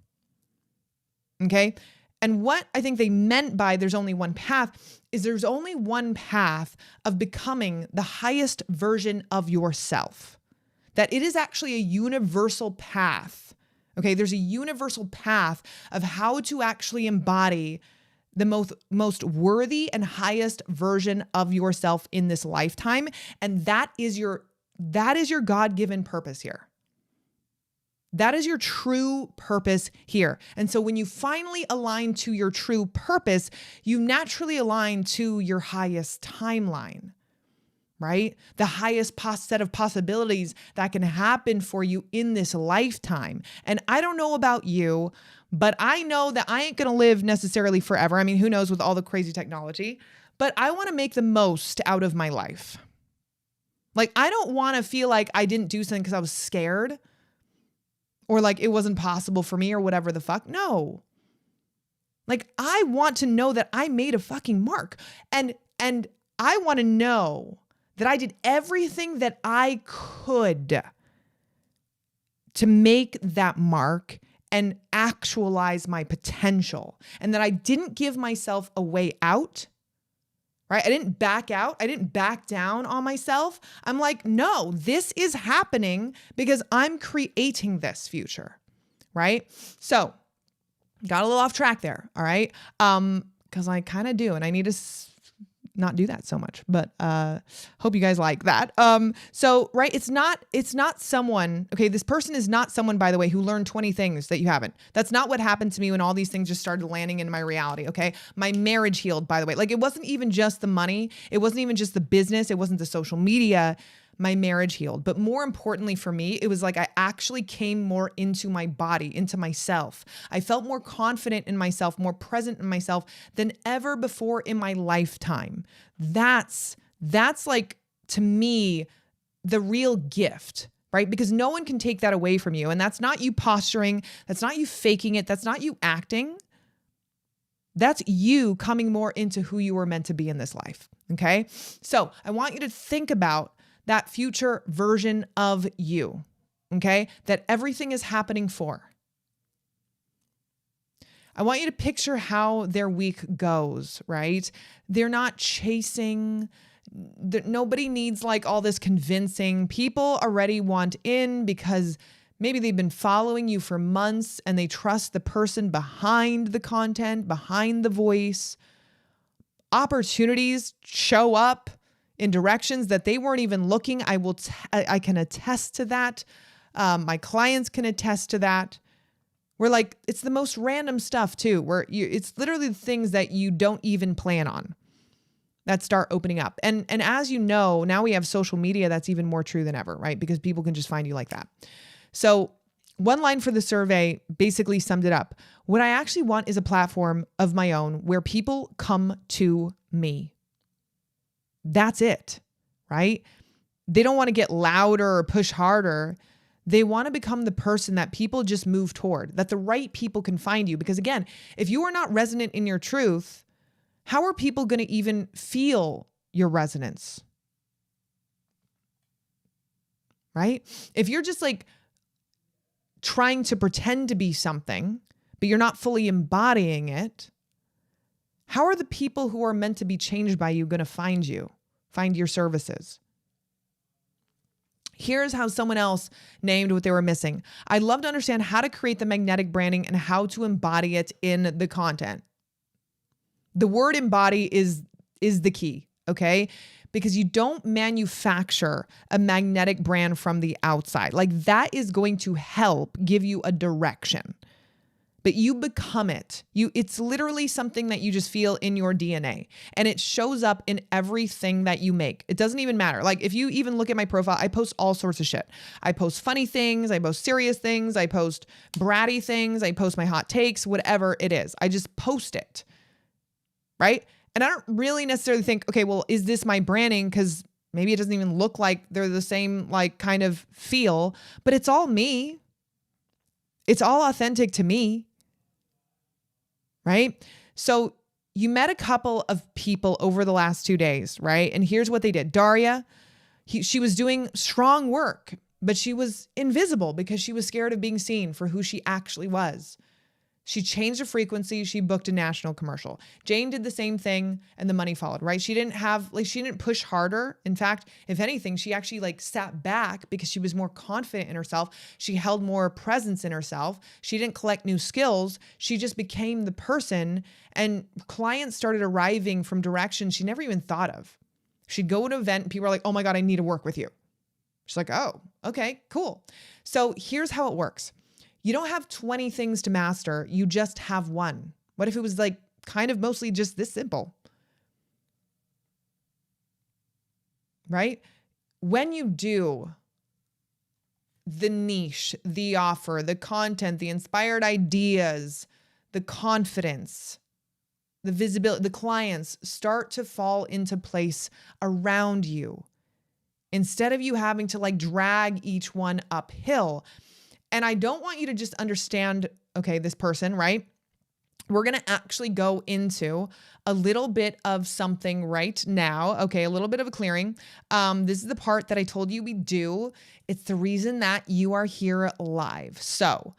Okay. And what I think they meant by there's only one path is there's only one path of becoming the highest version of yourself. That it is actually a universal path. Okay, there's a universal path of how to actually embody the most worthy and highest version of yourself in this lifetime. And that is your God-given purpose here. That is your true purpose here. And so when you finally align to your true purpose, you naturally align to your highest timeline, right? The highest set of possibilities that can happen for you in this lifetime. And I don't know about you, but I know that I ain't going to live necessarily forever. I mean, who knows with all the crazy technology, but I want to make the most out of my life. I don't want to feel like I didn't do something because I was scared. Or it wasn't possible for me or whatever the fuck. No. I want to know that I made a fucking mark. And I want to know that I did everything that I could to make that mark and actualize my potential. And that I didn't give myself a way out. Right? I didn't back out. I didn't back down on myself. I'm like, no, this is happening because I'm creating this future. Right? So got a little off track there. All right. Cause I kind of do. And I need to not do that so much, but, hope you guys like that. So, right. It's not someone, okay. This person is not someone, by the way, who learned 20 things that you haven't. That's not what happened to me when all these things just started landing in my reality. Okay. My marriage healed, by the way. It wasn't even just the money. It wasn't even just the business. It wasn't the social media. My marriage healed. But more importantly for me, it was I actually came more into my body, into myself. I felt more confident in myself, more present in myself than ever before in my lifetime. That's to me, the real gift, right? Because no one can take that away from you. And that's not you posturing. That's not you faking it. That's not you acting. That's you coming more into who you were meant to be in this life. Okay. So I want you to think about that future version of you. Okay. That everything is happening for. I want you to picture how their week goes, right? They're not chasing. Nobody needs like all this convincing. People already want in because maybe they've been following you for months and they trust the person behind the content, behind the voice. Opportunities show up in directions that they weren't even looking. I can attest to that. My clients can attest to that. We're like, it's the most random stuff too, it's literally the things that you don't even plan on that start opening up. And as you know, now we have social media that's even more true than ever, right? Because people can just find you like that. So one line for the survey basically summed it up. What I actually want is a platform of my own where people come to me. That's it, right? They don't want to get louder or push harder. They want to become the person that people just move toward, that the right people can find you. Because again, if you are not resonant in your truth, how are people going to even feel your resonance? Right? If you're just like trying to pretend to be something, but you're not fully embodying it, how are the people who are meant to be changed by you going to find you, find your services? Here's how someone else named what they were missing. I'd love to understand how to create the magnetic branding and how to embody it in the content. The word embody is the key, okay? Because you don't manufacture a magnetic brand from the outside. Like that is going to help give you a direction. But you become it. It's literally something that you just feel in your DNA. And it shows up in everything that you make. It doesn't even matter. Like if you even look at my profile, I post all sorts of shit. I post funny things. I post serious things. I post bratty things. I post my hot takes, whatever it is. I just post it. Right? And I don't really necessarily think, okay, well, is this my branding? Because maybe it doesn't even look like they're the same like kind of feel, but it's all me. It's all authentic to me. Right? So you met a couple of people over the last 2 days, right? And here's what they did. Daria, she was doing strong work, but she was invisible because she was scared of being seen for who she actually was. She changed the frequency. She booked a national commercial. Jane did the same thing and the money followed, right? She didn't push harder. In fact, if anything, she actually sat back because she was more confident in herself. She held more presence in herself. She didn't collect new skills. She just became the person, and clients started arriving from directions she never even thought of. She'd go to an event and people were like, oh my God, I need to work with you. She's like, oh, okay, cool. So here's how it works. You don't have 20 things to master. You just have one. What if it was kind of mostly just this simple? Right? When you do the niche, the offer, the content, the inspired ideas, the confidence, the visibility, the clients start to fall into place around you instead of you having to drag each one uphill. And I don't want you to just understand, okay, this person, right? We're going to actually go into a little bit of something right now. Okay, a little bit of a clearing. This is the part that I told you we do. It's the reason that you are here live. So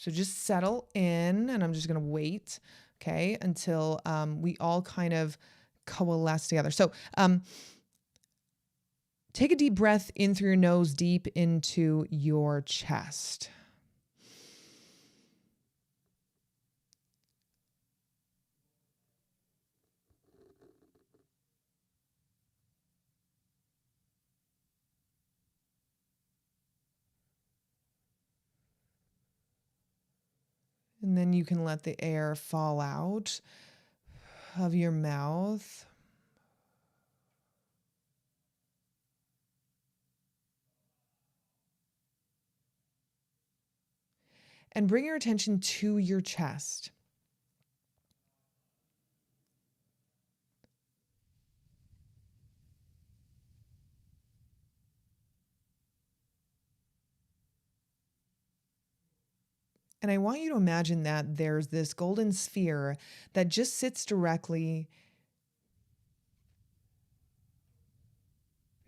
just settle in, and I'm just going to wait, okay, until we all kind of coalesce together. So take a deep breath in through your nose, deep into your chest. And then you can let the air fall out of your mouth. And bring your attention to your chest. And I want you to imagine that there's this golden sphere that just sits directly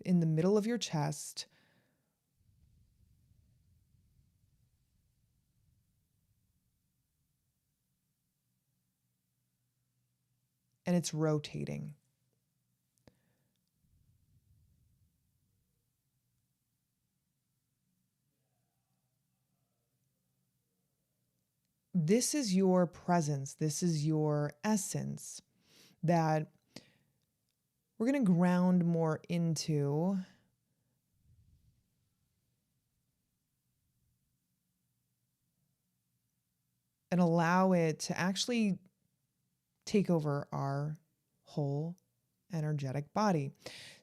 in the middle of your chest. And it's rotating. This is your presence. This is your essence that we're going to ground more into. And allow it to actually take over our whole energetic body.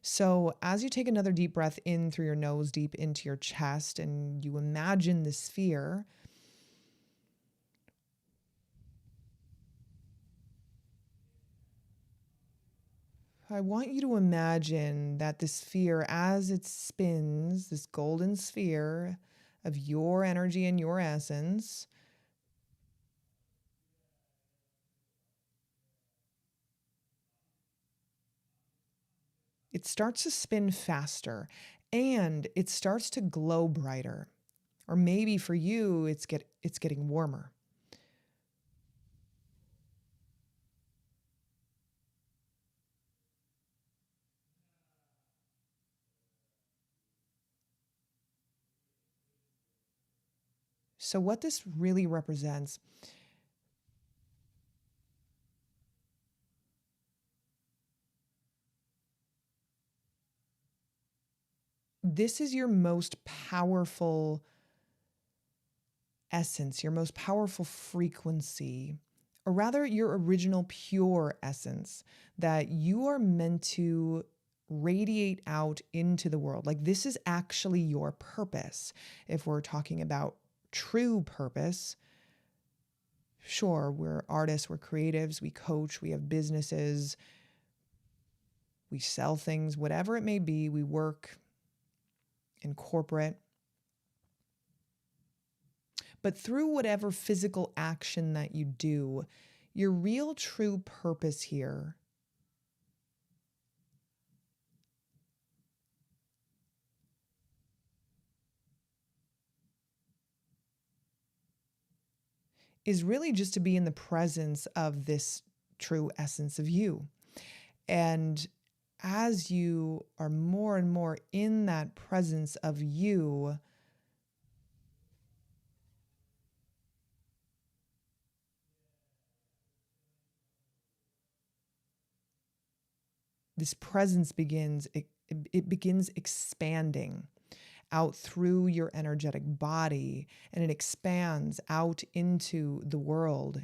So as you take another deep breath in through your nose, deep into your chest, and you imagine the sphere, I want you to imagine that the sphere, as it spins, this golden sphere of your energy and your essence, it starts to spin faster and it starts to glow brighter. Or maybe for you, it's getting warmer. So what this really represents, this is your most powerful essence, your most powerful frequency, or rather your original pure essence that you are meant to radiate out into the world. Like this is actually your purpose. If we're talking about true purpose, sure, we're artists, we're creatives, we coach, we have businesses, we sell things, whatever it may be, we work in corporate. But through whatever physical action that you do, your real true purpose here is really just to be in the presence of this true essence of you. And as you are more and more in that presence of you, this presence it begins expanding out through your energetic body, and it expands out into the world.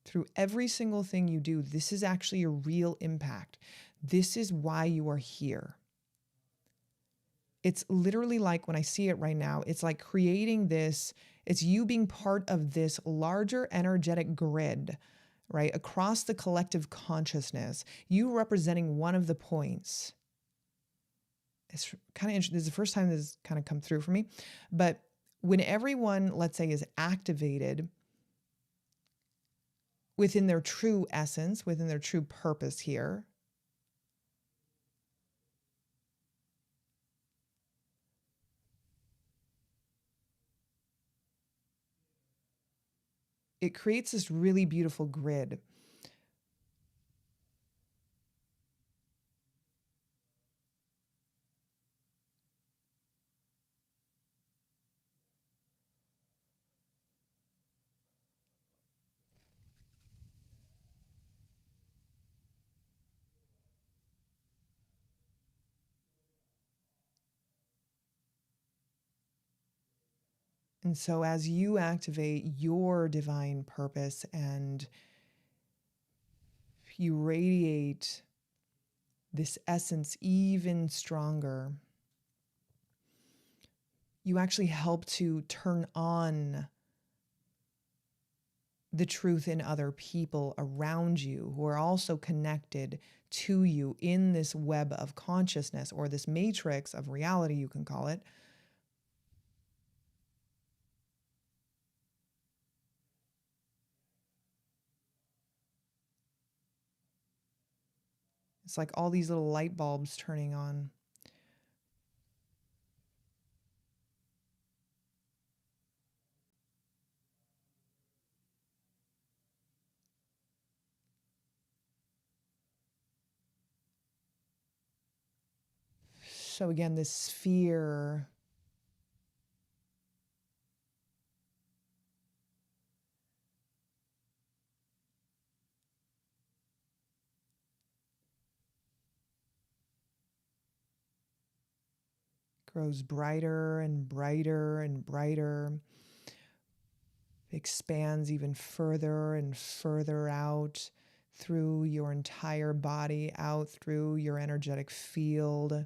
Through every single thing you do, this is actually a real impact. This is why you are here. It's literally like, when I see it right now, it's like creating this, it's you being part of this larger energetic grid, right? Across the collective consciousness, you representing one of the points. It's kind of interesting. This is the first time this has kind of come through for me. But when everyone, let's say, is activated within their true essence, within their true purpose here, it creates this really beautiful grid. And so as you activate your divine purpose and you radiate this essence even stronger, you actually help to turn on the truth in other people around you who are also connected to you in this web of consciousness, or this matrix of reality, you can call it. It's like all these little light bulbs turning on. So again, this sphere grows brighter and brighter and brighter, expands even further and further out through your entire body, out through your energetic field.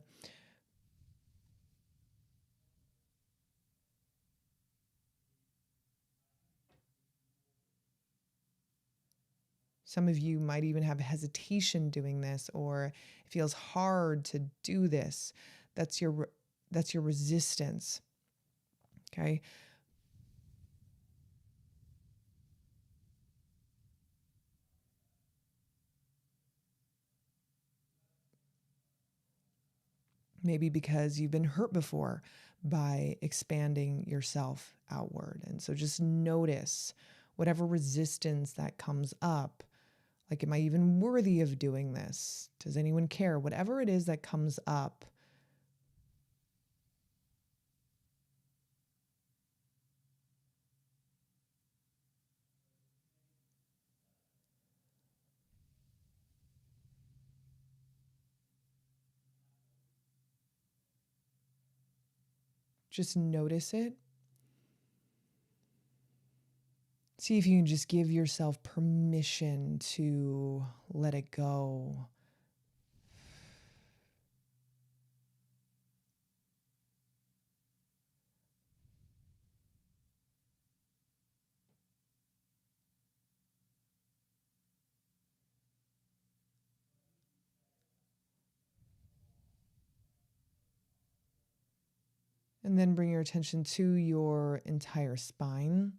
Some of you might even have hesitation doing this, or it feels hard to do this. That's your resistance. Okay? Maybe because you've been hurt before by expanding yourself outward. And so just notice whatever resistance that comes up. Like, am I even worthy of doing this? Does anyone care? Whatever it is that comes up, just notice it. See if you can just give yourself permission to let it go. And then bring your attention to your entire spine.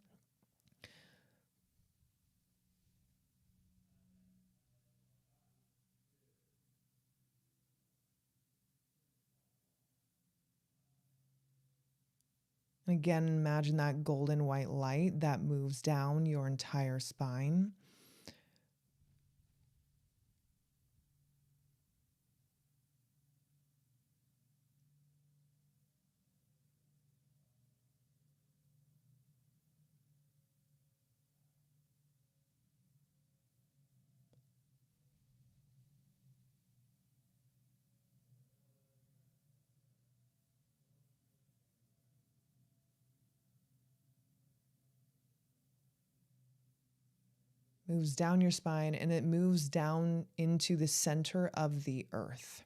Again, imagine that golden white light that moves down your entire spine. Moves down your spine, and it moves down into the center of the earth.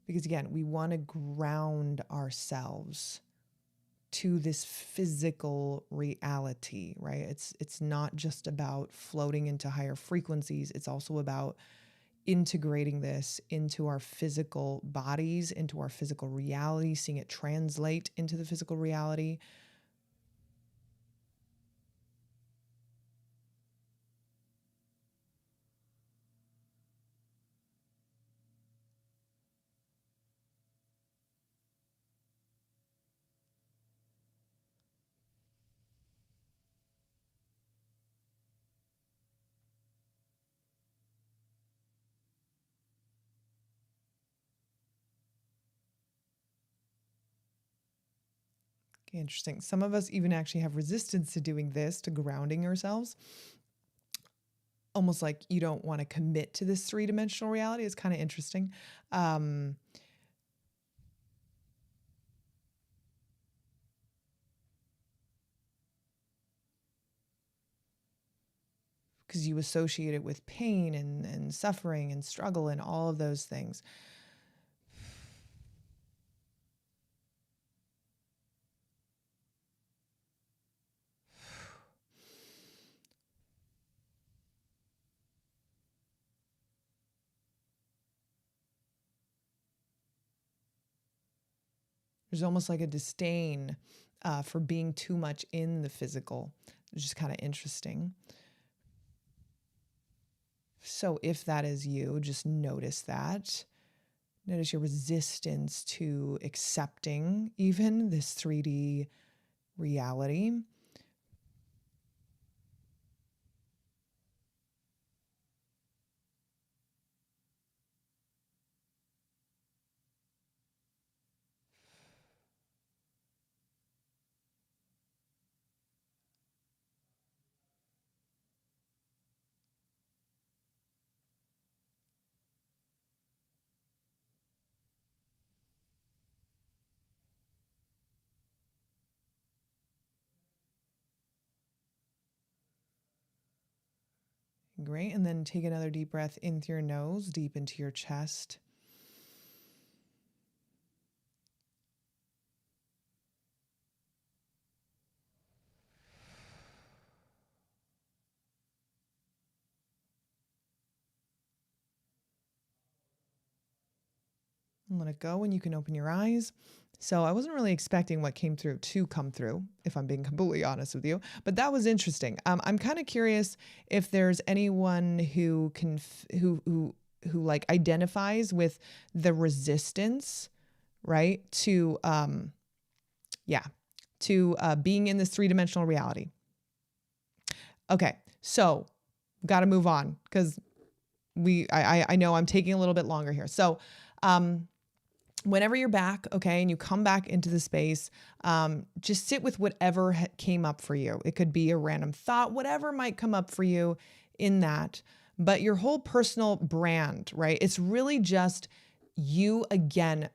Because again, we want to ground ourselves to this physical reality, right? It's not just about floating into higher frequencies. It's also about integrating this into our physical bodies, into our physical reality, seeing it translate into the physical reality. Okay, interesting. Some of us even actually have resistance to doing this, to grounding ourselves. Almost like you don't want to commit to this three-dimensional reality. It's kind of interesting. Because you associate it with pain and suffering and struggle and all of those things. There's almost like a disdain for being too much in the physical, which is kind of interesting. So if that is you, just notice that. Notice your resistance to accepting even this 3D reality. Great. And then take another deep breath in through your nose, deep into your chest. And let it go and you can open your eyes. So I wasn't really expecting what came through to come through, if I'm being completely honest with you, but that was interesting. I'm kind of curious if there's anyone who can, who like identifies with the resistance, right? To, being in this 3-dimensional reality. Okay. So got to move on because I know I'm taking a little bit longer here. So, whenever you're back, okay, and you come back into the space, just sit with whatever came up for you. It could be a random thought, whatever might come up for you in that. But your whole personal brand, right? It's really just you again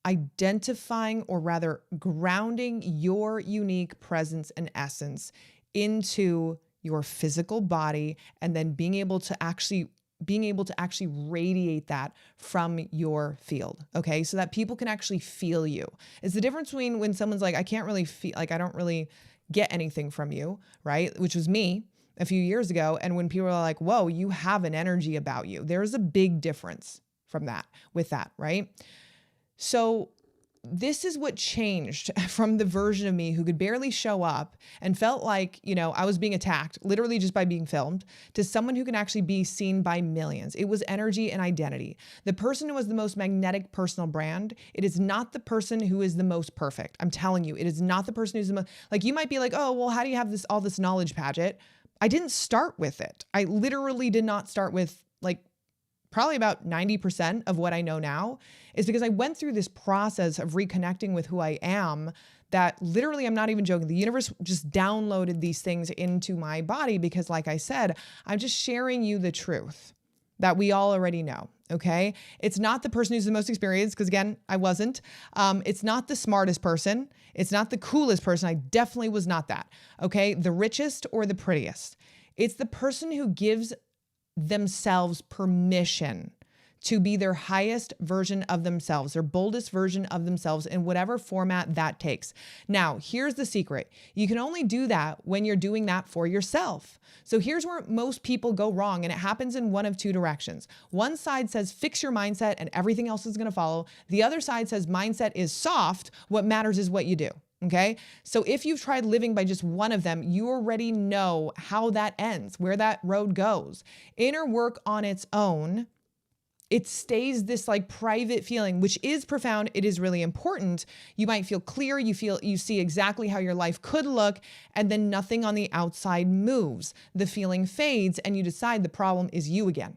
identifying, or rather grounding your unique presence and essence into your physical body, and then being able to actually radiate that from your field. Okay. So that people can actually feel you. It's the difference between when someone's like, I can't really feel, like, I don't really get anything from you, right? Which was me a few years ago. And when people are like, whoa, you have an energy about you. There's a big difference from that, with that, right? So this is what changed from the version of me who could barely show up and felt like, I was being attacked literally just by being filmed, to someone who can actually be seen by millions. It was energy and identity. The person who was the most magnetic personal brand, it is not the person who is the most perfect. I'm telling you, it is not the person who's the most, like, you might be like, oh, well, how do you have all this knowledge, Paget? I didn't start with it. I literally did not start with, like, probably about 90% of what I know now is because I went through this process of reconnecting with who I am, that literally, I'm not even joking, the universe just downloaded these things into my body because, like I said, I'm just sharing you the truth that we all already know, okay? It's not the person who's the most experienced, because again, I wasn't. It's not the smartest person. It's not the coolest person. I definitely was not that, okay? The richest or the prettiest. It's the person who gives themselves permission to be their highest version of themselves, their boldest version of themselves, in whatever format that takes. Now, here's the secret. You can only do that when you're doing that for yourself. So here's where most people go wrong, and it happens in one of two directions. One side says, fix your mindset and everything else is going to follow. The other side says, mindset is soft. What matters is what you do. Okay. So if you've tried living by just one of them, you already know how that ends, where that road goes. Inner work on its own, it stays this like private feeling, which is profound. It is really important. You might feel clear. You see exactly how your life could look, and then nothing on the outside moves. The feeling fades and you decide the problem is you again.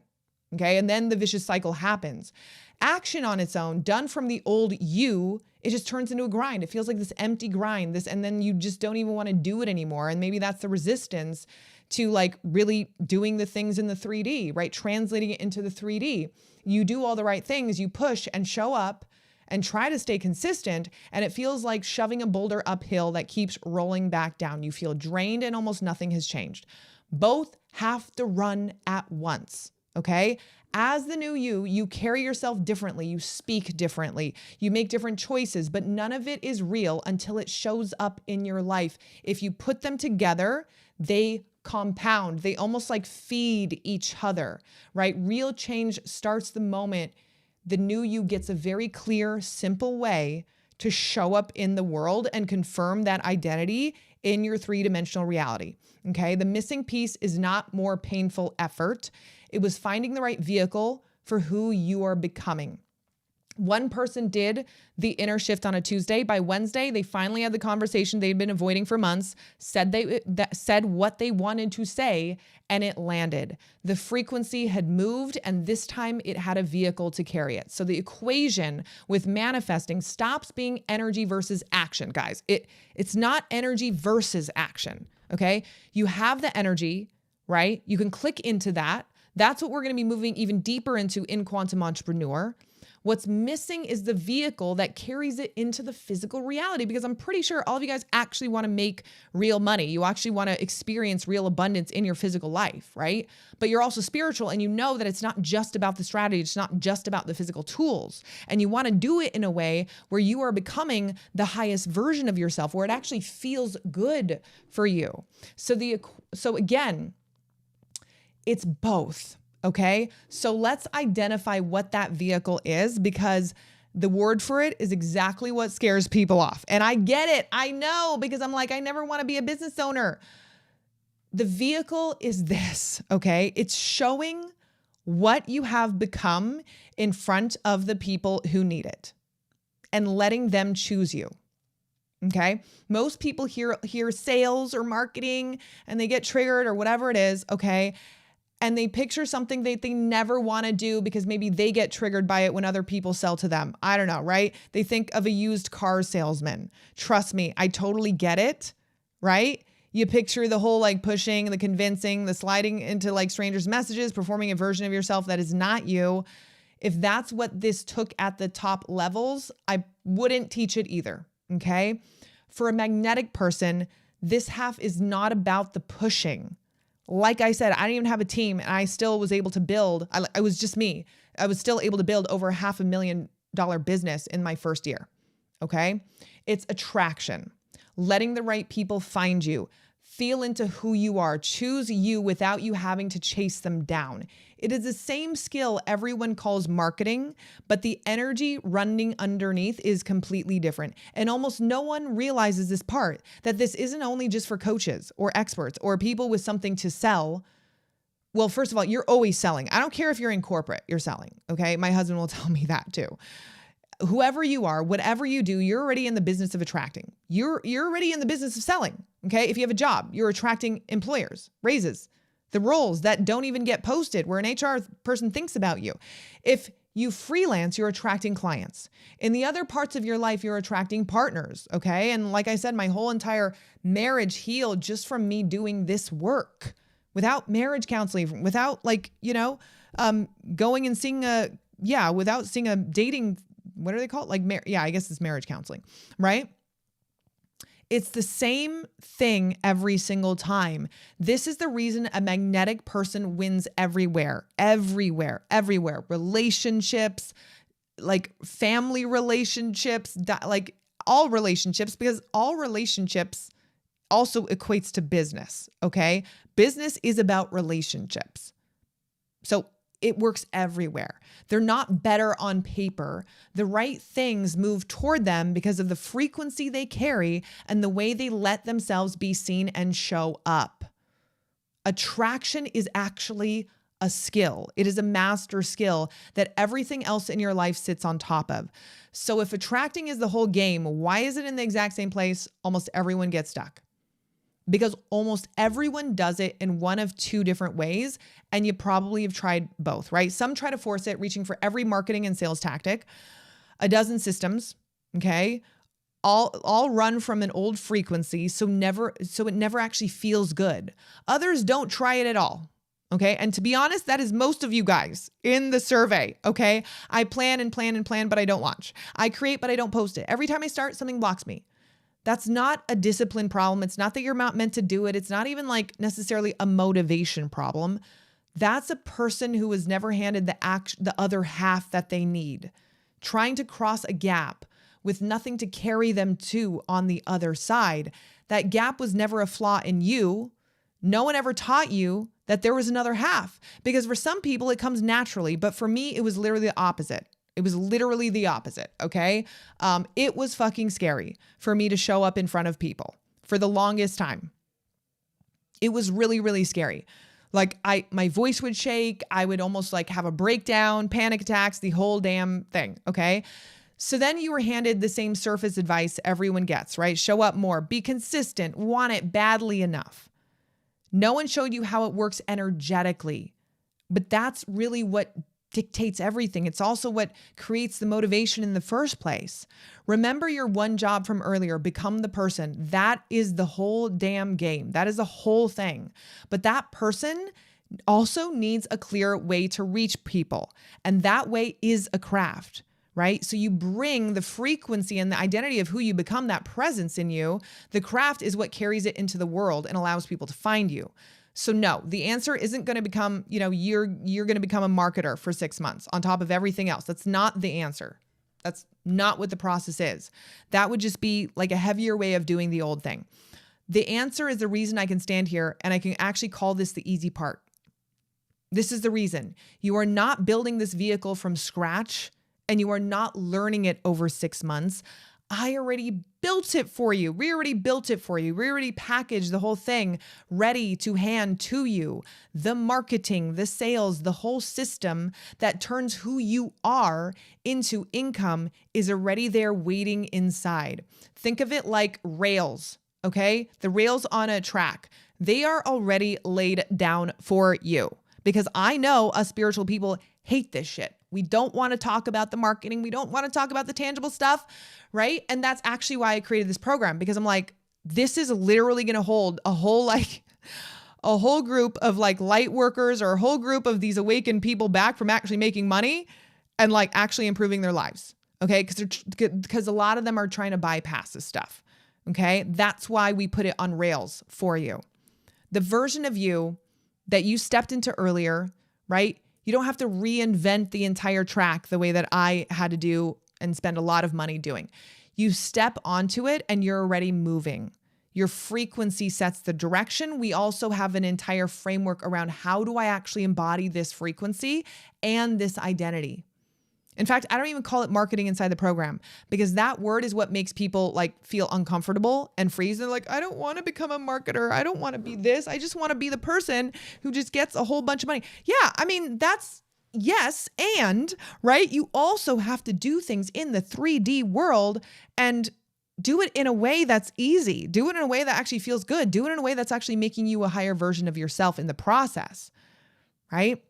Okay. And then the vicious cycle happens. Action on its own, done from the old you, it just turns into a grind. It feels like this empty grind, and then you just don't even want to do it anymore. And maybe that's the resistance to like really doing the things in the 3D, right? Translating it into the 3D. You do all the right things, you push and show up and try to stay consistent. And it feels like shoving a boulder uphill that keeps rolling back down. You feel drained and almost nothing has changed. Both have to run at once. Okay. As the new you, you carry yourself differently. You speak differently. You make different choices, but none of it is real until it shows up in your life. If you put them together, they compound. They almost like feed each other, right? Real change starts the moment the new you gets a very clear, simple way to show up in the world and confirm that identity in your three-dimensional reality. Okay. The missing piece is not more painful effort. It was finding the right vehicle for who you are becoming. One person did the inner shift on a Tuesday. By Wednesday, they finally had the conversation they'd been avoiding for months, said what they wanted to say, and it landed. The frequency had moved, and this time it had a vehicle to carry it. So the equation with manifesting stops being energy versus action, guys. It's not energy versus action, okay? You have the energy, right? You can click into that. That's what we're going to be moving even deeper into in Quantum Entrepreneur. What's missing is the vehicle that carries it into the physical reality, because I'm pretty sure all of you guys actually want to make real money. You actually want to experience real abundance in your physical life, right? But you're also spiritual, and you know that it's not just about the strategy. It's not just about the physical tools. And you want to do it in a way where you are becoming the highest version of yourself, where it actually feels good for you. So again, it's both. Okay, so let's identify what that vehicle is, because the word for it is exactly what scares people off. And I get it. I know, because I'm like, I never want to be a business owner. The vehicle is this, okay? It's showing what you have become in front of the people who need it and letting them choose you. Okay. Most people hear sales or marketing and they get triggered or whatever it is. Okay. And they picture something that they never want to do because maybe they get triggered by it when other people sell to them. I don't know, right? They think of a used car salesman. Trust me, I totally get it, right? You picture the whole like pushing, the convincing, the sliding into like strangers' messages, performing a version of yourself that is not you. If that's what this took at the top levels, I wouldn't teach it either, okay? For a magnetic person, this half is not about the pushing. Like I said, I didn't even have a team, and I still was able to build. I was just me. I was still able to build over $500,000 business in my first year. Okay. It's attraction, letting the right people find you, feel into who you are, choose you without you having to chase them down. It is the same skill everyone calls marketing, but the energy running underneath is completely different. And almost no one realizes this part, that this isn't only just for coaches or experts or people with something to sell. Well, first of all, you're always selling. I don't care if you're in corporate, you're selling. Okay. My husband will tell me that too. Whoever you are, whatever you do, you're already in the business of attracting. You're already in the business of selling. Okay. If you have a job, you're attracting employers, raises, the roles that don't even get posted where an HR person thinks about you. If you freelance, you're attracting clients. In the other parts of your life, you're attracting partners. Okay. And like I said, my whole entire marriage healed just from me doing this work without marriage counseling, without going and seeing without seeing a dating, what are they called? I guess it's marriage counseling, right? It's the same thing every single time. This is the reason a magnetic person wins everywhere. Relationships, like family relationships, like all relationships, because all relationships also equates to business, okay? Business is about relationships. So it works everywhere. They're not better on paper. The right things move toward them because of the frequency they carry and the way they let themselves be seen and show up. Attraction is actually a skill. It is a master skill that everything else in your life sits on top of. So if attracting is the whole game, why is it in the exact same place almost everyone gets stuck? Because almost everyone does it in one of two different ways, and you probably have tried both, right? Some try to force it, reaching for every marketing and sales tactic, a dozen systems, okay? All run from an old frequency, so it never actually feels good. Others don't try it at all, okay? And to be honest, that is most of you guys in the survey, okay? I plan and plan and plan, but I don't launch. I create, but I don't post it. Every time I start, something blocks me. That's not a discipline problem. It's not that you're not meant to do it. It's not even like necessarily a motivation problem. That's a person who was never handed the other half that they need, trying to cross a gap with nothing to carry them to on the other side. That gap was never a flaw in you. No one ever taught you that there was another half, because for some people it comes naturally, but for me, it was literally the opposite. It was literally the opposite. Okay. It was fucking scary for me to show up in front of people for the longest time. It was really, really scary. Like my voice would shake. I would almost like have a breakdown, panic attacks, the whole damn thing. Okay. So then you were handed the same surface advice everyone gets, right? Show up more, be consistent, want it badly enough. No one showed you how it works energetically, but that's really what dictates everything. It's also what creates the motivation in the first place. Remember your one job from earlier, become the person. That is the whole damn game. That is the whole thing. But that person also needs a clear way to reach people. And that way is a craft, right? So you bring the frequency and the identity of who you become, that presence in you. The craft is what carries it into the world and allows people to find you. So no, the answer isn't going to become, you're going to become a marketer for 6 months on top of everything else. That's not the answer. That's not what the process is. That would just be like a heavier way of doing the old thing. The answer is the reason I can stand here and I can actually call this the easy part. This is the reason. You are not building this vehicle from scratch and you are not learning it over 6 months. I already built it for you. We already built it for you. We already packaged the whole thing ready to hand to you. The marketing, the sales, the whole system that turns who you are into income is already there waiting inside. Think of it like rails, okay? The rails on a track. They are already laid down for you because I know us spiritual people hate this shit. We don't want to talk about the marketing. We don't want to talk about the tangible stuff, right? And that's actually why I created this program, because I'm like, this is literally going to hold a whole group of like light workers or a whole group of these awakened people back from actually making money and like actually improving their lives. Okay. Because a lot of them are trying to bypass this stuff. Okay. That's why we put it on rails for you. The version of you that you stepped into earlier, right? You don't have to reinvent the entire track the way that I had to do and spend a lot of money doing. You step onto it and you're already moving. Your frequency sets the direction. We also have an entire framework around how do I actually embody this frequency and this identity. In fact, I don't even call it marketing inside the program because that word is what makes people like feel uncomfortable and freeze. They're like, I don't want to become a marketer. I don't want to be this. I just want to be the person who just gets a whole bunch of money. Yeah, I mean, that's yes. And right, you also have to do things in the 3D world and do it in a way that's easy. Do it in a way that actually feels good. Do it in a way that's actually making you a higher version of yourself in the process, right?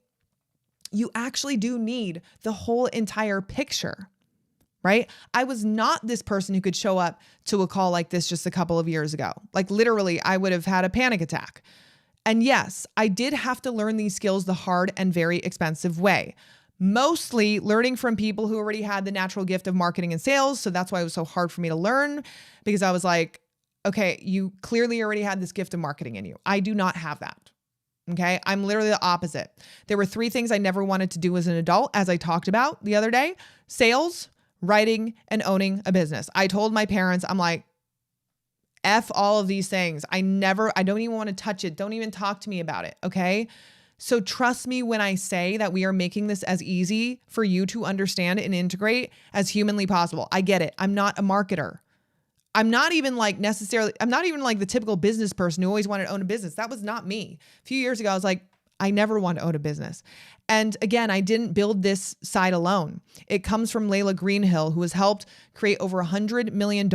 You actually do need the whole entire picture, right? I was not this person who could show up to a call like this just a couple of years ago. Like literally, I would have had a panic attack. And yes, I did have to learn these skills the hard and very expensive way. Mostly learning from people who already had the natural gift of marketing and sales. So that's why it was so hard for me to learn, because I was like, okay, you clearly already had this gift of marketing in you. I do not have that. Okay. I'm literally the opposite. There were 3 things I never wanted to do as an adult, as I talked about the other day: sales, writing, and owning a business. I told my parents, I'm like, F all of these things. I don't even want to touch it. Don't even talk to me about it. Okay. So trust me when I say that we are making this as easy for you to understand and integrate as humanly possible. I get it. I'm not a marketer. I'm not even like the typical business person who always wanted to own a business. That was not me. A few years ago, I was like, I never want to own a business. And again, I didn't build this side alone. It comes from Layla Greenhill, who has helped create over $100 million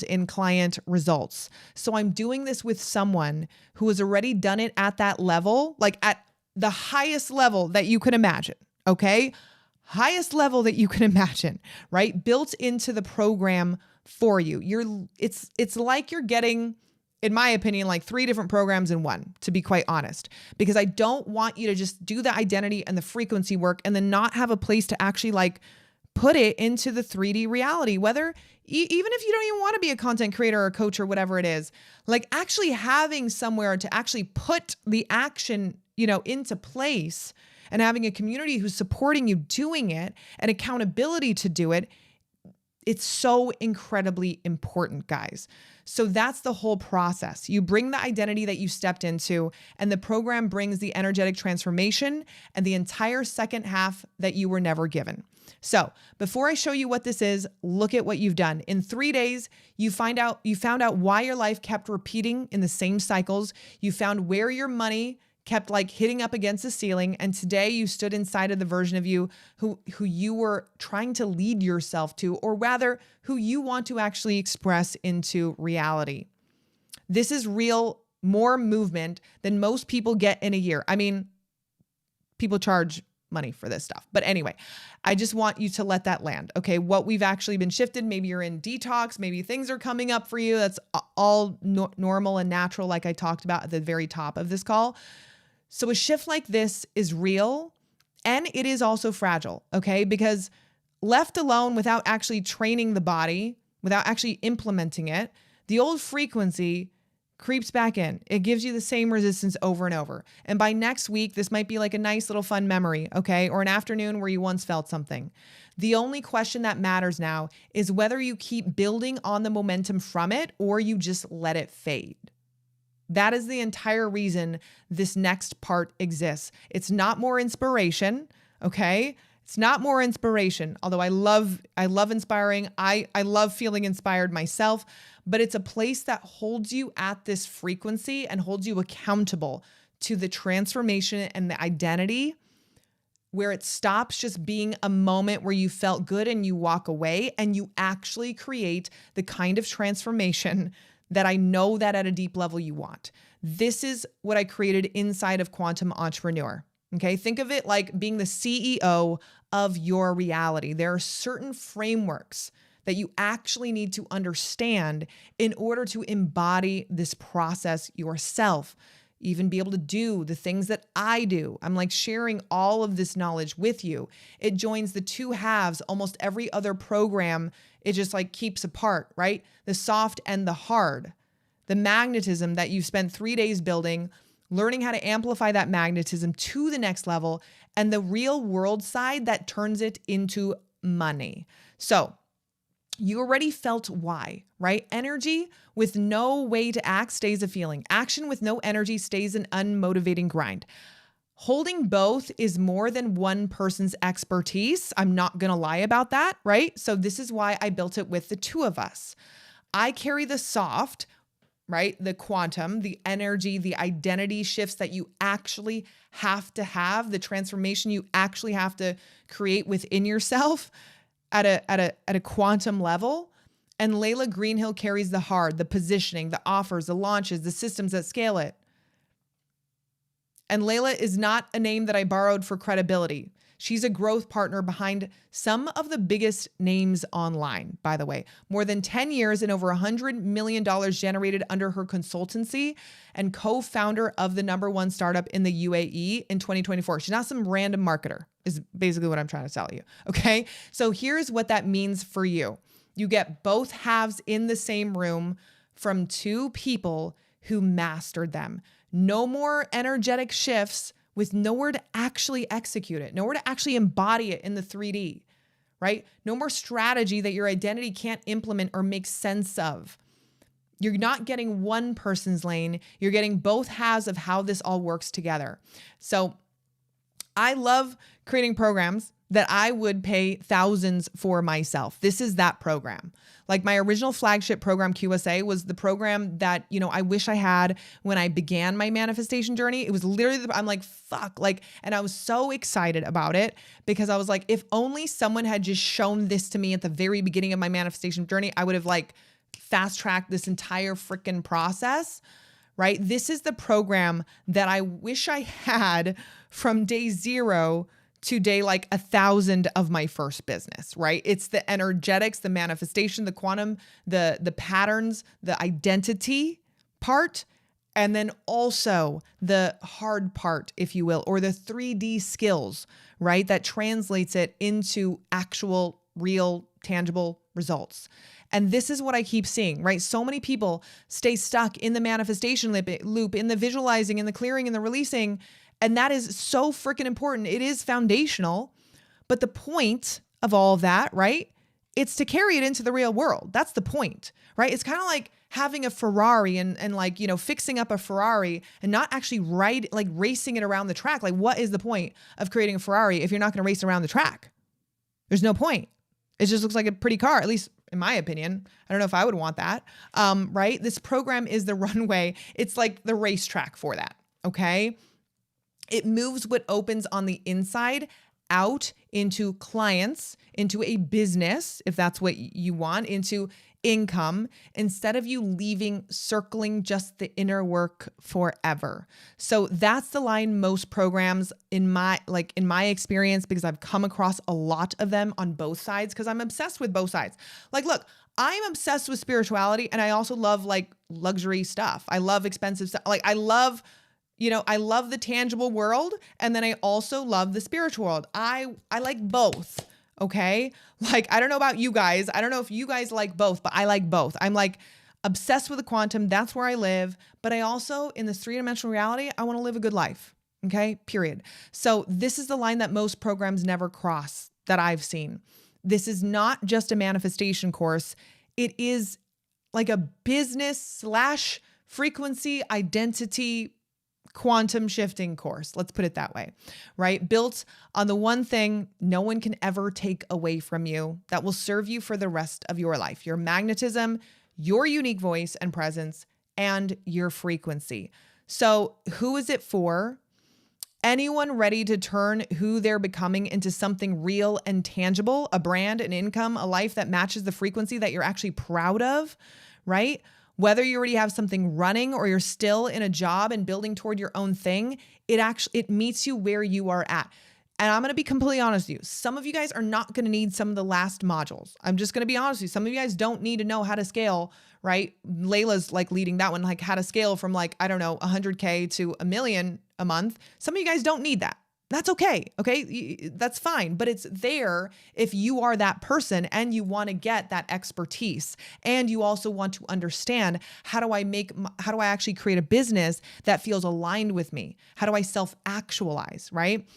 in client results. So I'm doing this with someone who has already done it at that level, like at the highest level that you can imagine. Okay. Highest level that you can imagine, right? Built into the program for you. It's like you're getting, in my opinion, like 3 different programs in one, to be quite honest, because I don't want you to just do the identity and the frequency work and then not have a place to actually like put it into the 3D reality, whether even if you don't even want to be a content creator or a coach or whatever it is, like actually having somewhere to actually put the action, into place and having a community who's supporting you doing it and accountability to do it It's so incredibly important, guys. So that's the whole process. You bring the identity that you stepped into, and the program brings the energetic transformation and the entire second half that you were never given. So before I show you what this is, look at what you've done. In 3 days, you found out why your life kept repeating in the same cycles. You found where your money kept like hitting up against the ceiling. And today you stood inside of the version of you who you were trying to lead yourself to, or rather who you want to actually express into reality. This is real, more movement than most people get in a year. I mean, people charge money for this stuff. But anyway, I just want you to let that land. Okay. What we've actually been shifted. Maybe you're in detox. Maybe things are coming up for you. That's all normal and natural. Like I talked about at the very top of this call. So a shift like this is real, and it is also fragile, okay? Because left alone without actually training the body, without actually implementing it, the old frequency creeps back in. It gives you the same resistance over and over. And by next week, this might be like a nice little fun memory, okay? Or an afternoon where you once felt something. The only question that matters now is whether you keep building on the momentum from it or you just let it fade. That is the entire reason this next part exists. It's not more inspiration, okay? It's not more inspiration, although I love inspiring. I love feeling inspired myself, but it's a place that holds you at this frequency and holds you accountable to the transformation and the identity, where it stops just being a moment where you felt good and you walk away and you actually create the kind of transformation that I know that at a deep level you want. This is what I created inside of Quantum Entrepreneur. Okay, think of it like being the CEO of your reality. There are certain frameworks that you actually need to understand in order to embody this process yourself, even be able to do the things that I do. I'm like sharing all of this knowledge with you. It joins the two halves. Almost every other program, it just like keeps apart, right? The soft and the hard. The magnetism that you've spent 3 days building, learning how to amplify that magnetism to the next level, and the real world side that turns it into money. So you already felt why, right? Energy with no way to act stays a feeling. Action with no energy stays an unmotivating grind. Holding both is more than one person's expertise. I'm not going to lie about that, right? So this is why I built it with the two of us. I carry the soft, right? The quantum, the energy, the identity shifts that you actually have to have, the transformation you actually have to create within yourself at a quantum level. And Layla Greenhill carries the hard, the positioning, the offers, the launches, the systems that scale it. And Layla is not a name that I borrowed for credibility. She's a growth partner behind some of the biggest names online, by the way. More than 10 years and over $100 million generated under her consultancy, and co-founder of the #1 startup in the UAE in 2024. She's not some random marketer, is basically what I'm trying to tell you. Okay. So here's what that means for you. You get both halves in the same room from two people who mastered them. No more energetic shifts with nowhere to actually execute it, nowhere to actually embody it in the 3D, right? No more strategy that your identity can't implement or make sense of. You're not getting one person's lane. You're getting both halves of how this all works together. So I love creating programs that I would pay thousands for myself. This is that program. Like my original flagship program, QSA, was the program that, I wish I had when I began my manifestation journey. It was literally, I'm like, fuck, and I was so excited about it because I was like, if only someone had just shown this to me at the very beginning of my manifestation journey, I would have fast tracked this entire freaking process, right? This is the program that I wish I had from day 0 to day 1,000 of my first business, right? It's the energetics, the manifestation, the quantum, the patterns, the identity part, and then also the hard part, if you will, or the 3D skills, right? That translates it into actual, real, tangible results. And this is what I keep seeing, right? So many people stay stuck in the manifestation loop, in the visualizing, in the clearing, in the releasing. And that is so freaking important. It is foundational. But the point of all of that, right, It's to carry it into the real world. That's the point, right? It's kind of like having a Ferrari and like, fixing up a Ferrari and not actually racing it around the track. Like, what is the point of creating a Ferrari if you're not going to race around the track? There's no point. It just looks like a pretty car, at least in my opinion. I don't know if I would want that, right? This program is the runway. It's like the racetrack for that, okay? It moves what opens on the inside out into clients, into a business, if that's what you want, into income, instead of you circling just the inner work forever. So that's the line most programs in my experience, because I've come across a lot of them on both sides, because I'm obsessed with both sides. Like, look, I'm obsessed with spirituality, and I also love like luxury stuff. I love expensive stuff. Like, I love the tangible world, and then I also love the spiritual world. I like both. Okay. Like, I don't know about you guys. I don't know if you guys like both, but I like both. I'm like obsessed with the quantum. That's where I live. But I also, in this 3-dimensional reality, I want to live a good life. Okay. Period. So this is the line that most programs never cross that I've seen. This is not just a manifestation course. It is like a business / frequency identity quantum shifting course. Let's put it that way, right? Built on the one thing no one can ever take away from you that will serve you for the rest of your life: your magnetism, your unique voice and presence, and your frequency. So who is it for? Anyone ready to turn who they're becoming into something real and tangible, a brand, an income, a life that matches the frequency that you're actually proud of, right? Whether you already have something running or you're still in a job and building toward your own thing, it meets you where you are at. And I'm going to be completely honest with you. Some of you guys are not going to need some of the last modules. I'm just going to be honest with you. Some of you guys don't need to know how to scale, right? Layla's like leading that one, like how to scale from like, I don't know, 100K to $1 million a month. Some of you guys don't need that. That's okay. Okay. That's fine. But it's there if you are that person and you want to get that expertise, and you also want to understand, how do I actually create a business that feels aligned with me? How do I self-actualize, right?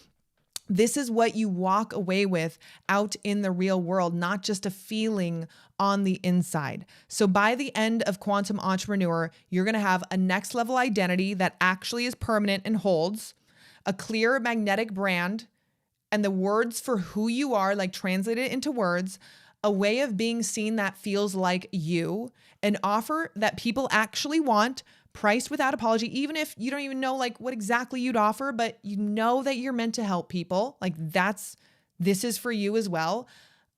This is what you walk away with out in the real world, not just a feeling on the inside. So by the end of Quantum Entrepreneur, you're going to have a next level identity that actually is permanent and holds, a clear magnetic brand, and the words for who you are, like translated into words, a way of being seen that feels like you, an offer that people actually want, priced without apology, even if you don't even know like what exactly you'd offer, but you know that you're meant to help people. Like this is for you as well.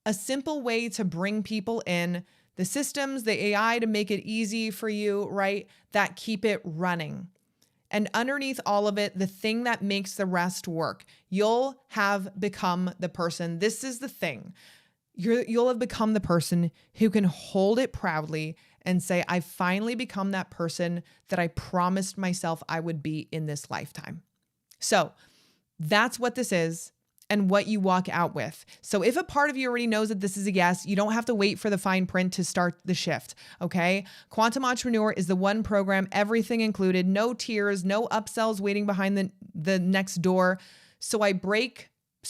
A simple way to bring people in, the systems, the AI to make it easy for you, right? That keep it running. And underneath all of it, the thing that makes the rest work, you'll have become the person. This is the thing. You'll have become the person who can hold it proudly and say, I finally become that person that I promised myself I would be in this lifetime. So that's what this is and what you walk out with. So if a part of you already knows that this is a yes, you don't have to wait for the fine print to start the shift, okay? Quantum Entrepreneur is the one program, everything included, no tiers, no upsells waiting behind the next door. So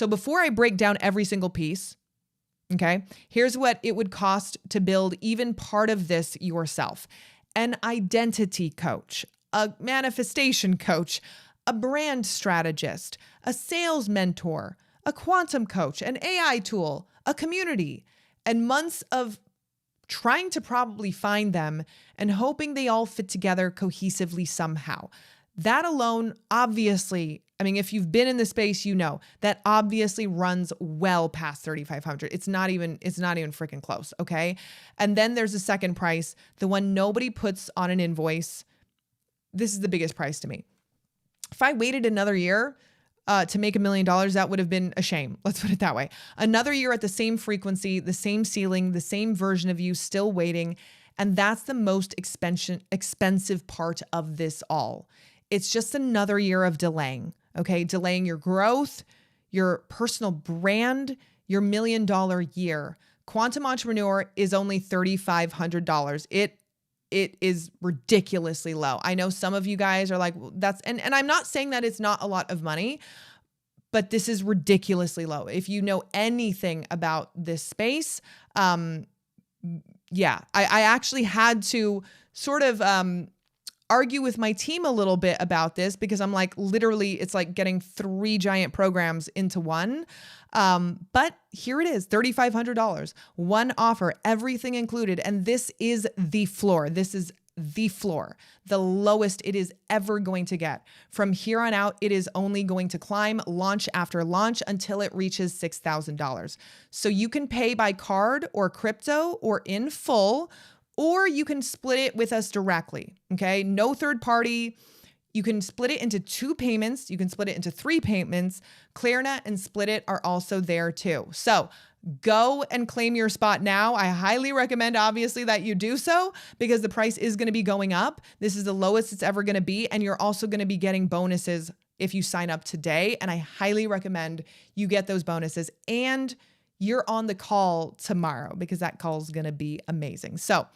before I break down every single piece, okay, here's what it would cost to build even part of this yourself: an identity coach, a manifestation coach, a brand strategist, a sales mentor, a quantum coach, an AI tool, a community, and months of trying to probably find them and hoping they all fit together cohesively somehow. That alone, obviously, I mean, if you've been in the space, you know that obviously runs well past 3,500. It's not even freaking close. Okay. And then there's a second price, the one nobody puts on an invoice. This is the biggest price to me. If I waited another year to make $1 million, that would have been a shame. Let's put it that way. Another year at the same frequency, the same ceiling, the same version of you still waiting. And that's the most expensive part of this all. It's just another year of delaying, okay? Delaying your growth, your personal brand, your $1 million year. Quantum Entrepreneur is only $3,500. It is ridiculously low. I know some of you guys are like, well, and I'm not saying that it's not a lot of money, but this is ridiculously low. If you know anything about this space, yeah, I actually had to sort of argue with my team a little bit about this because I'm like, literally, it's like getting 3 giant programs into one. But here it is, $3,500, one offer, everything included. And this is the floor. This is the floor, the lowest it is ever going to get. From here on out, it is only going to climb launch after launch until it reaches $6,000. So you can pay by card or crypto or in full, or you can split it with us directly. Okay. No third party. You can split it into 2 payments. You can split it into 3 payments. Clearnet and Split It are also there too. So go and claim your spot now. I highly recommend, obviously, that you do so because the price is going to be going up. This is the lowest it's ever going to be. And you're also going to be getting bonuses if you sign up today. And I highly recommend you get those bonuses. And you're on the call tomorrow because that call is going to be amazing. So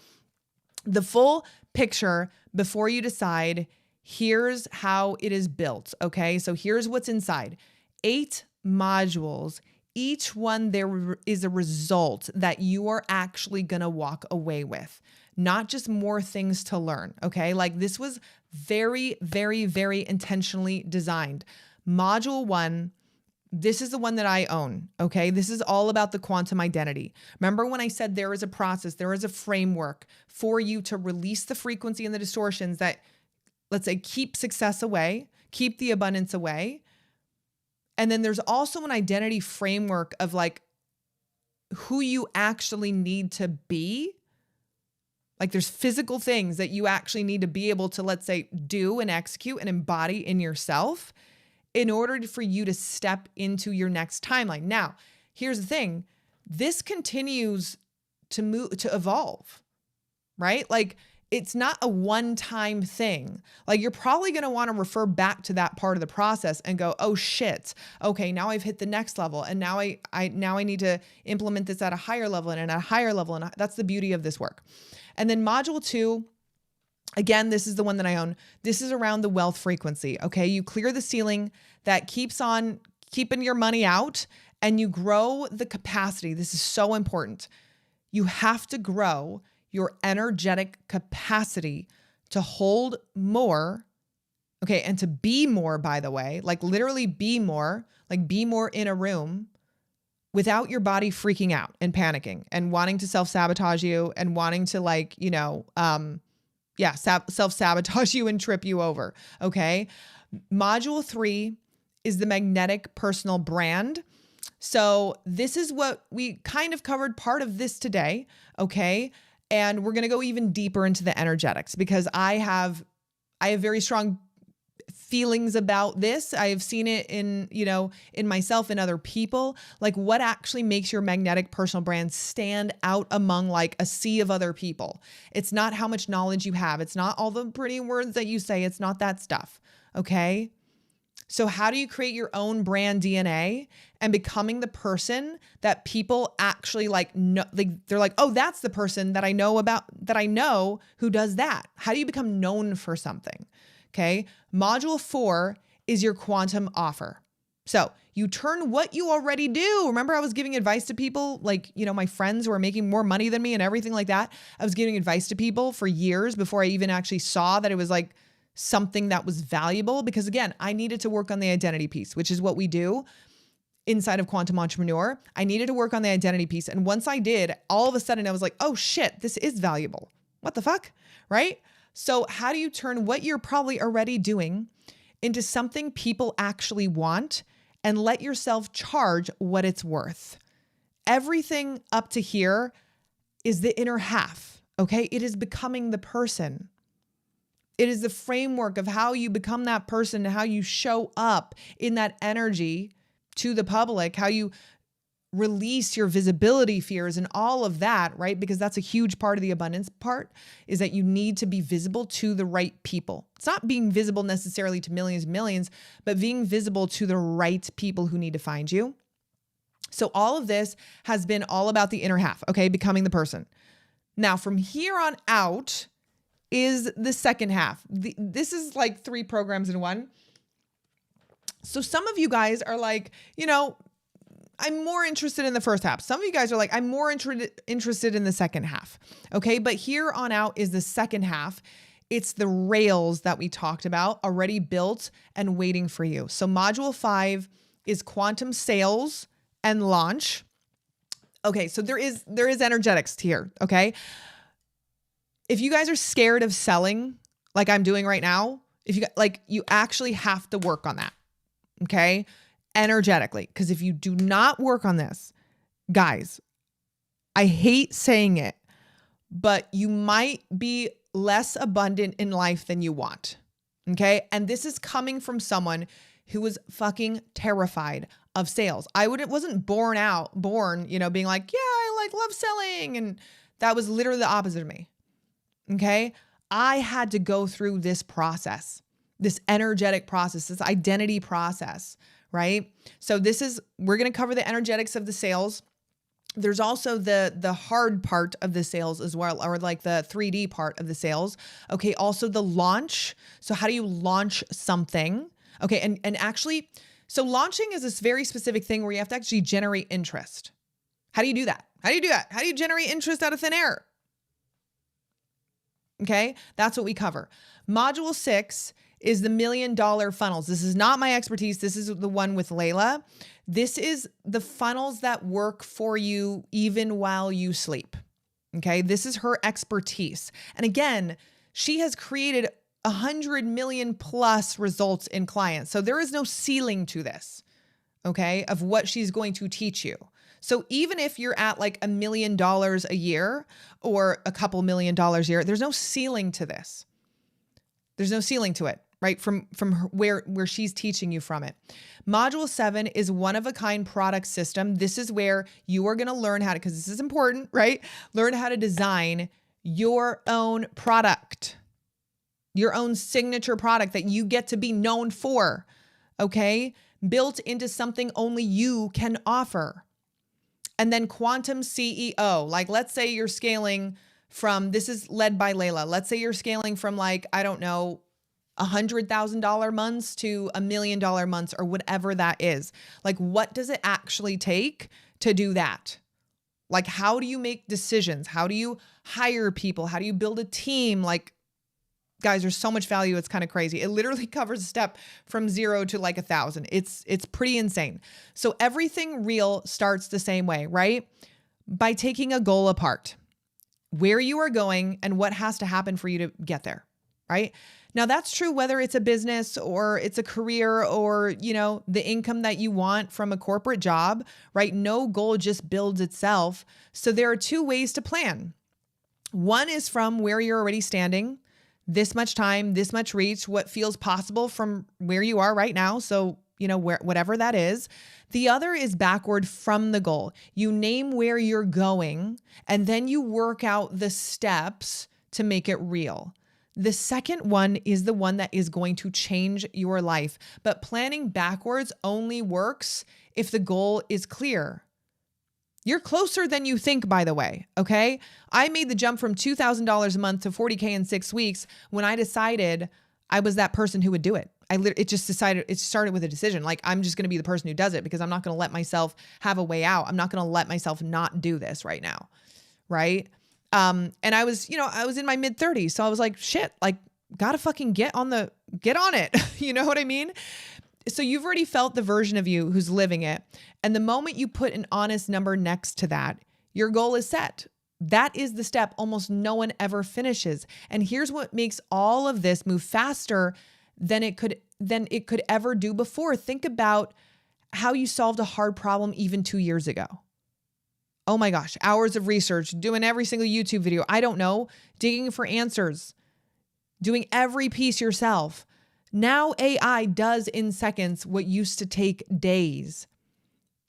the full picture before you decide, here's how it is built. Okay. So here's what's inside. 8 modules. Each one, there is a result that you are actually going to walk away with, not just more things to learn. Okay. Like this was very, very, very intentionally designed. Module 1, this is the one that I own. Okay. This is all about the quantum identity. Remember when I said there is a process, there is a framework for you to release the frequency and the distortions that, let's say, keep success away, keep the abundance away. And then there's also an identity framework of like who you actually need to be. Like there's physical things that you actually need to be able to, let's say, do and execute and embody in yourself in order for you to step into your next timeline. Now, here's the thing. This continues to evolve, right? Like it's not a one-time thing. Like you're probably going to want to refer back to that part of the process and go, oh shit. Okay. Now I've hit the next level. And now I need to implement this at a higher level and at a higher level. And that's the beauty of this work. And then module 2, again, this is the one that I own. This is around the wealth frequency. Okay. You clear the ceiling that keeps on keeping your money out and you grow the capacity. This is so important. You have to grow your energetic capacity to hold more, okay, and to be more, by the way, like literally be more in a room without your body freaking out and panicking and wanting to self-sabotage you and wanting to self-sabotage you and trip you over, okay? Module 3 is the magnetic personal brand. So this is what we kind of covered part of this today, okay? And we're going to go even deeper into the energetics because I have very strong feelings about this. I have seen it in myself and other people, like what actually makes your magnetic personal brand stand out among like a sea of other people. It's not how much knowledge you have. It's not all the pretty words that you say. It's not that stuff. Okay. So how do you create your own brand DNA and becoming the person that people actually like know, like they're like, oh, that's the person that I know who does that. How do you become known for something? Okay. Module 4 is your quantum offer. So you turn what you already do. Remember I was giving advice to people like, my friends who are making more money than me and everything like that. I was giving advice to people for years before I even actually saw that it was like something that was valuable because again, I needed to work on the identity piece, which is what we do inside of Quantum Entrepreneur. I needed to work on the identity piece. And once I did, all of a sudden I was like, oh shit, this is valuable. What the fuck? Right? So how do you turn what you're probably already doing into something people actually want and let yourself charge what it's worth? Everything up to here is the inner half. Okay. It is becoming the person. It is the framework of how you become that person, how you show up in that energy to the public, how you release your visibility fears and all of that, right? Because that's a huge part of the abundance part is that you need to be visible to the right people. It's not being visible necessarily to millions and millions, but being visible to the right people who need to find you. So all of this has been all about the inner half, okay? Becoming the person. Now from here on out, is the second half. This is like 3 programs in one. So some of you guys are like, I'm more interested in the first half. Some of you guys are like, I'm more interested in the second half. Okay. But here on out is the second half. It's the rails that we talked about already built and waiting for you. So module 5 is quantum sales and launch. Okay. So there is energetics here. Okay. If you guys are scared of selling like I'm doing right now, you actually have to work on that. Okay. Energetically. Because if you do not work on this, guys, I hate saying it, but you might be less abundant in life than you want. Okay. And this is coming from someone who was fucking terrified of sales. Wasn't born, being like, yeah, I love selling. And that was literally the opposite of me. Okay. I had to go through this process, this energetic process, this identity process, right? So we're going to cover the energetics of the sales. There's also the hard part of the sales as well, or like the 3D part of the sales. Okay. Also the launch. So how do you launch something? Okay. And actually, so launching is this very specific thing where you have to actually generate interest. How do you do that? How do you generate interest out of thin air? Okay. That's what we cover. Module 6 is the $1 million funnels. This is not my expertise. This is the one with Layla. This is the funnels that work for you even while you sleep. Okay. This is her expertise. And again, she has created 100 million plus results in clients. So there is no ceiling to this, okay, of what she's going to teach you. So even if you're at like $1 million a year or a couple $1 million a year, there's no ceiling to this. There's no ceiling to it, right? From where she's teaching you from it. Module 7 is one-of-a-kind product system. This is where you are going to learn how to, because this is important, right? Learn how to design your own product, your own signature product that you get to be known for, okay? Built into something only you can offer. And then quantum CEO, like let's say you're scaling from, this is led by Layla. Let's say you're scaling from like, I don't know, $100,000 months to $1 million months or whatever that is. Like, what does it actually take to do that? Like, how do you make decisions? How do you hire people? How do you build a team? Like, guys, there's so much value. It's kind of crazy. It literally covers a step from 0 to like 1,000. It's pretty insane. So everything real starts the same way, right? By taking a goal apart, where you are going and what has to happen for you to get there, right? Now that's true whether it's a business or it's a career or, the income that you want from a corporate job, right? No goal just builds itself. So there are 2 ways to plan. One is from where you're already standing, this much time, this much reach, what feels possible from where you are right now. So, whatever that is. The other is backward from the goal. You name where you're going and then you work out the steps to make it real. The second one is the one that is going to change your life. But planning backwards only works if the goal is clear. You're closer than you think, by the way, okay? I made the jump from $2,000 a month to $40K in 6 weeks when I decided I was that person who would do it. It started with a decision. Like, I'm just going to be the person who does it because I'm not going to let myself have a way out. I'm not going to let myself not do this right now, right? And I was in my mid 30s. So I was like, shit, like, gotta fucking get on it. You know what I mean? So you've already felt the version of you who's living it. And the moment you put an honest number next to that, your goal is set. That is the step almost no one ever finishes. And here's what makes all of this move faster than it could ever do before. Think about how you solved a hard problem even 2 years ago. Oh my gosh, hours of research, doing every single YouTube video. I don't know, digging for answers, doing every piece yourself. Now AI does in seconds what used to take days.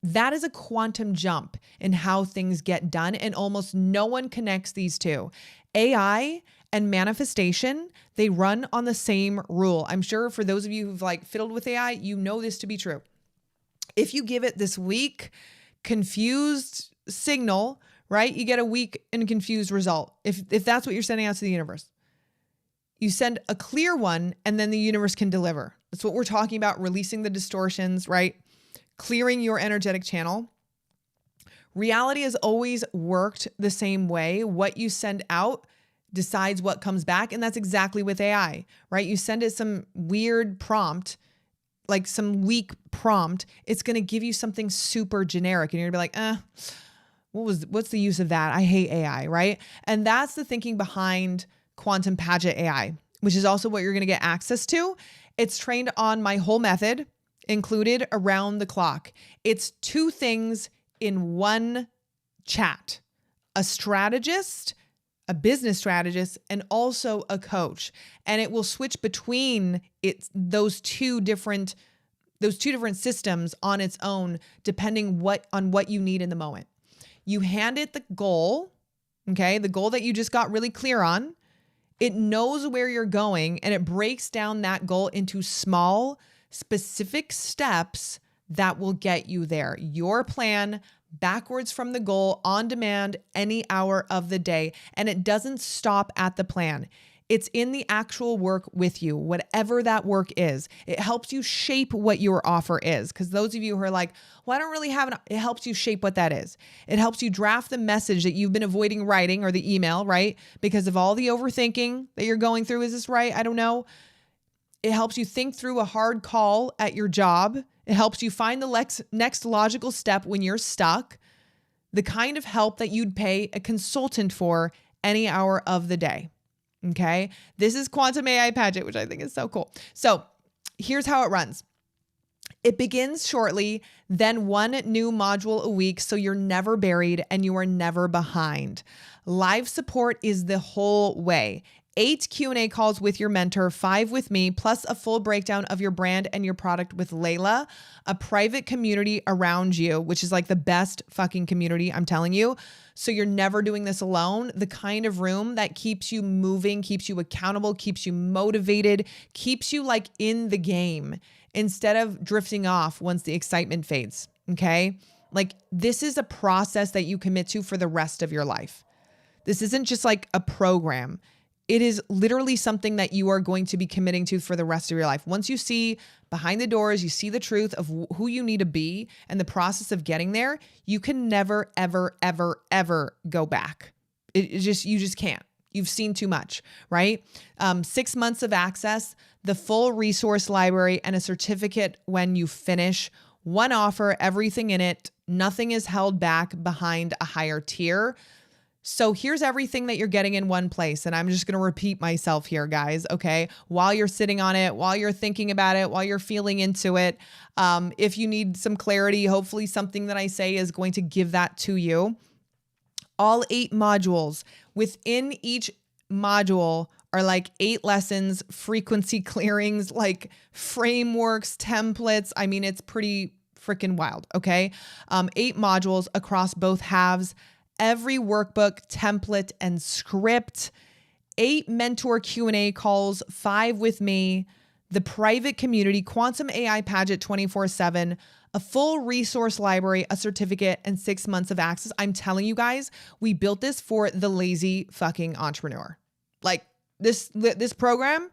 That is a quantum jump in how things get done, and almost no one connects these two. AI and manifestation, they run on the same rule. I'm sure for those of you who've fiddled with AI, you know this to be true. If you give it this weak, confused signal, right? You get a weak and confused result. If that's what you're sending out to the universe. You send a clear one and then the universe can deliver. That's what we're talking about, releasing the distortions, right? Clearing your energetic channel. Reality has always worked the same way. What you send out decides what comes back. And that's exactly with AI, right? You send it some weird prompt, like some weak prompt, it's going to give you something super generic. And you're gonna be like, what's the use of that? I hate AI, right? And that's the thinking behind Quantum Paget AI, which is also what you're going to get access to. It's trained on my whole method, included around the clock. It's 2 things in one chat: a strategist, a business strategist, and also a coach. And it will switch between those two different systems on its own, depending on what you need in the moment. You hand it the goal, okay? The goal that you just got really clear on. It knows where you're going, and it breaks down that goal into small, specific steps that will get you there. Your plan, backwards from the goal, on demand, any hour of the day. And it doesn't stop at the plan. It's in the actual work with you, whatever that work is. It helps you shape what your offer is. Because those of you who are like, well, I don't really have it helps you shape what that is. It helps you draft the message that you've been avoiding writing, or the email, right? Because of all the overthinking that you're going through. Is this right? I don't know. It helps you think through a hard call at your job. It helps you find the next logical step when you're stuck. The kind of help that you'd pay a consultant for any hour of the day. Okay. This is Quantum AI Paget, which I think is so cool. So here's how it runs. It begins shortly, then 1 new module a week, so you're never buried and you are never behind. Live support is the whole way. 8 Q&A calls with your mentor, 5 with me, plus a full breakdown of your brand and your product with Layla, a private community around you, which is like the best fucking community, I'm telling you. So you're never doing this alone. The kind of room that keeps you moving, keeps you accountable, keeps you motivated, keeps you like in the game instead of drifting off once the excitement fades, okay? Like this is a process that you commit to for the rest of your life. This isn't just like a program. It is literally something that you are going to be committing to for the rest of your life. Once you see behind the doors, you see the truth of who you need to be and the process of getting there, you can never, ever, ever, ever go back. You just can't. You've seen too much, right? 6 months of access, the full resource library, and a certificate when you finish. 1 offer, everything in it. Nothing is held back behind a higher tier. So here's everything that you're getting in one place. And I'm just going to repeat myself here, guys. Okay. While you're sitting on it, while you're thinking about it, while you're feeling into it, if you need some clarity, hopefully something that I say is going to give that to you. All 8 modules. Within each module are like 8 lessons, frequency clearings, like frameworks, templates. I mean, it's pretty freaking wild. Okay. 8 modules across both halves. Every workbook, template, and script, 8 mentor Q&A calls, 5 with me, the private community, Quantum AI Paget 24/7, a full resource library, a certificate, and 6 months of access. I'm telling you guys, we built this for the lazy fucking entrepreneur. Like this program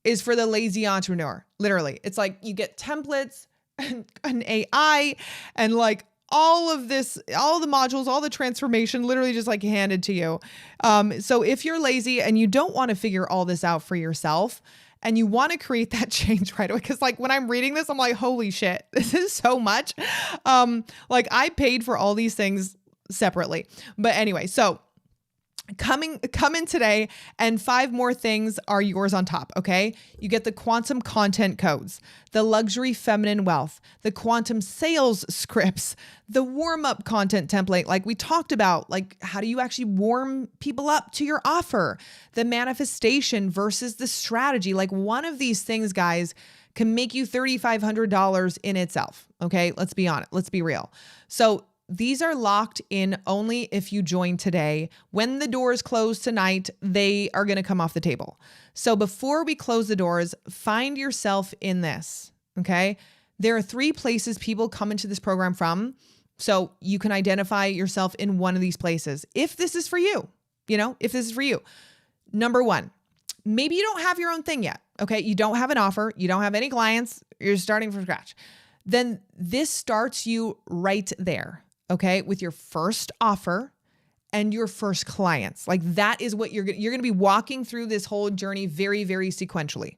is for the lazy entrepreneur. Literally. It's like you get templates and an AI and like all of this, all the modules, all the transformation literally just like handed to you. So if you're lazy and you don't want to figure all this out for yourself and you want to create that change right away, because like when I'm reading this, I'm like, holy shit, this is so much. Like I paid for all these things separately. But anyway, so come in today and 5 more things are yours on top. Okay. You get the quantum content codes, the luxury feminine wealth, the quantum sales scripts, the warm-up content template. Like we talked about, like how do you actually warm people up to your offer, the manifestation versus the strategy. Like one of these things, guys, can make you $3,500 in itself. Okay. Let's be honest. Let's be real. So these are locked in only if you join today. When the doors close tonight, they are going to come off the table. So before we close the doors, find yourself in this, okay? There are 3 places people come into this program from. So you can identify yourself in one of these places. If this is for you, if this is for you. Number 1, maybe you don't have your own thing yet. okay, you don't have an offer, you don't have any clients, you're starting from scratch, then this starts you right there, okay, with your first offer and your first clients. Like that is what you're going to be walking through this whole journey very, very sequentially,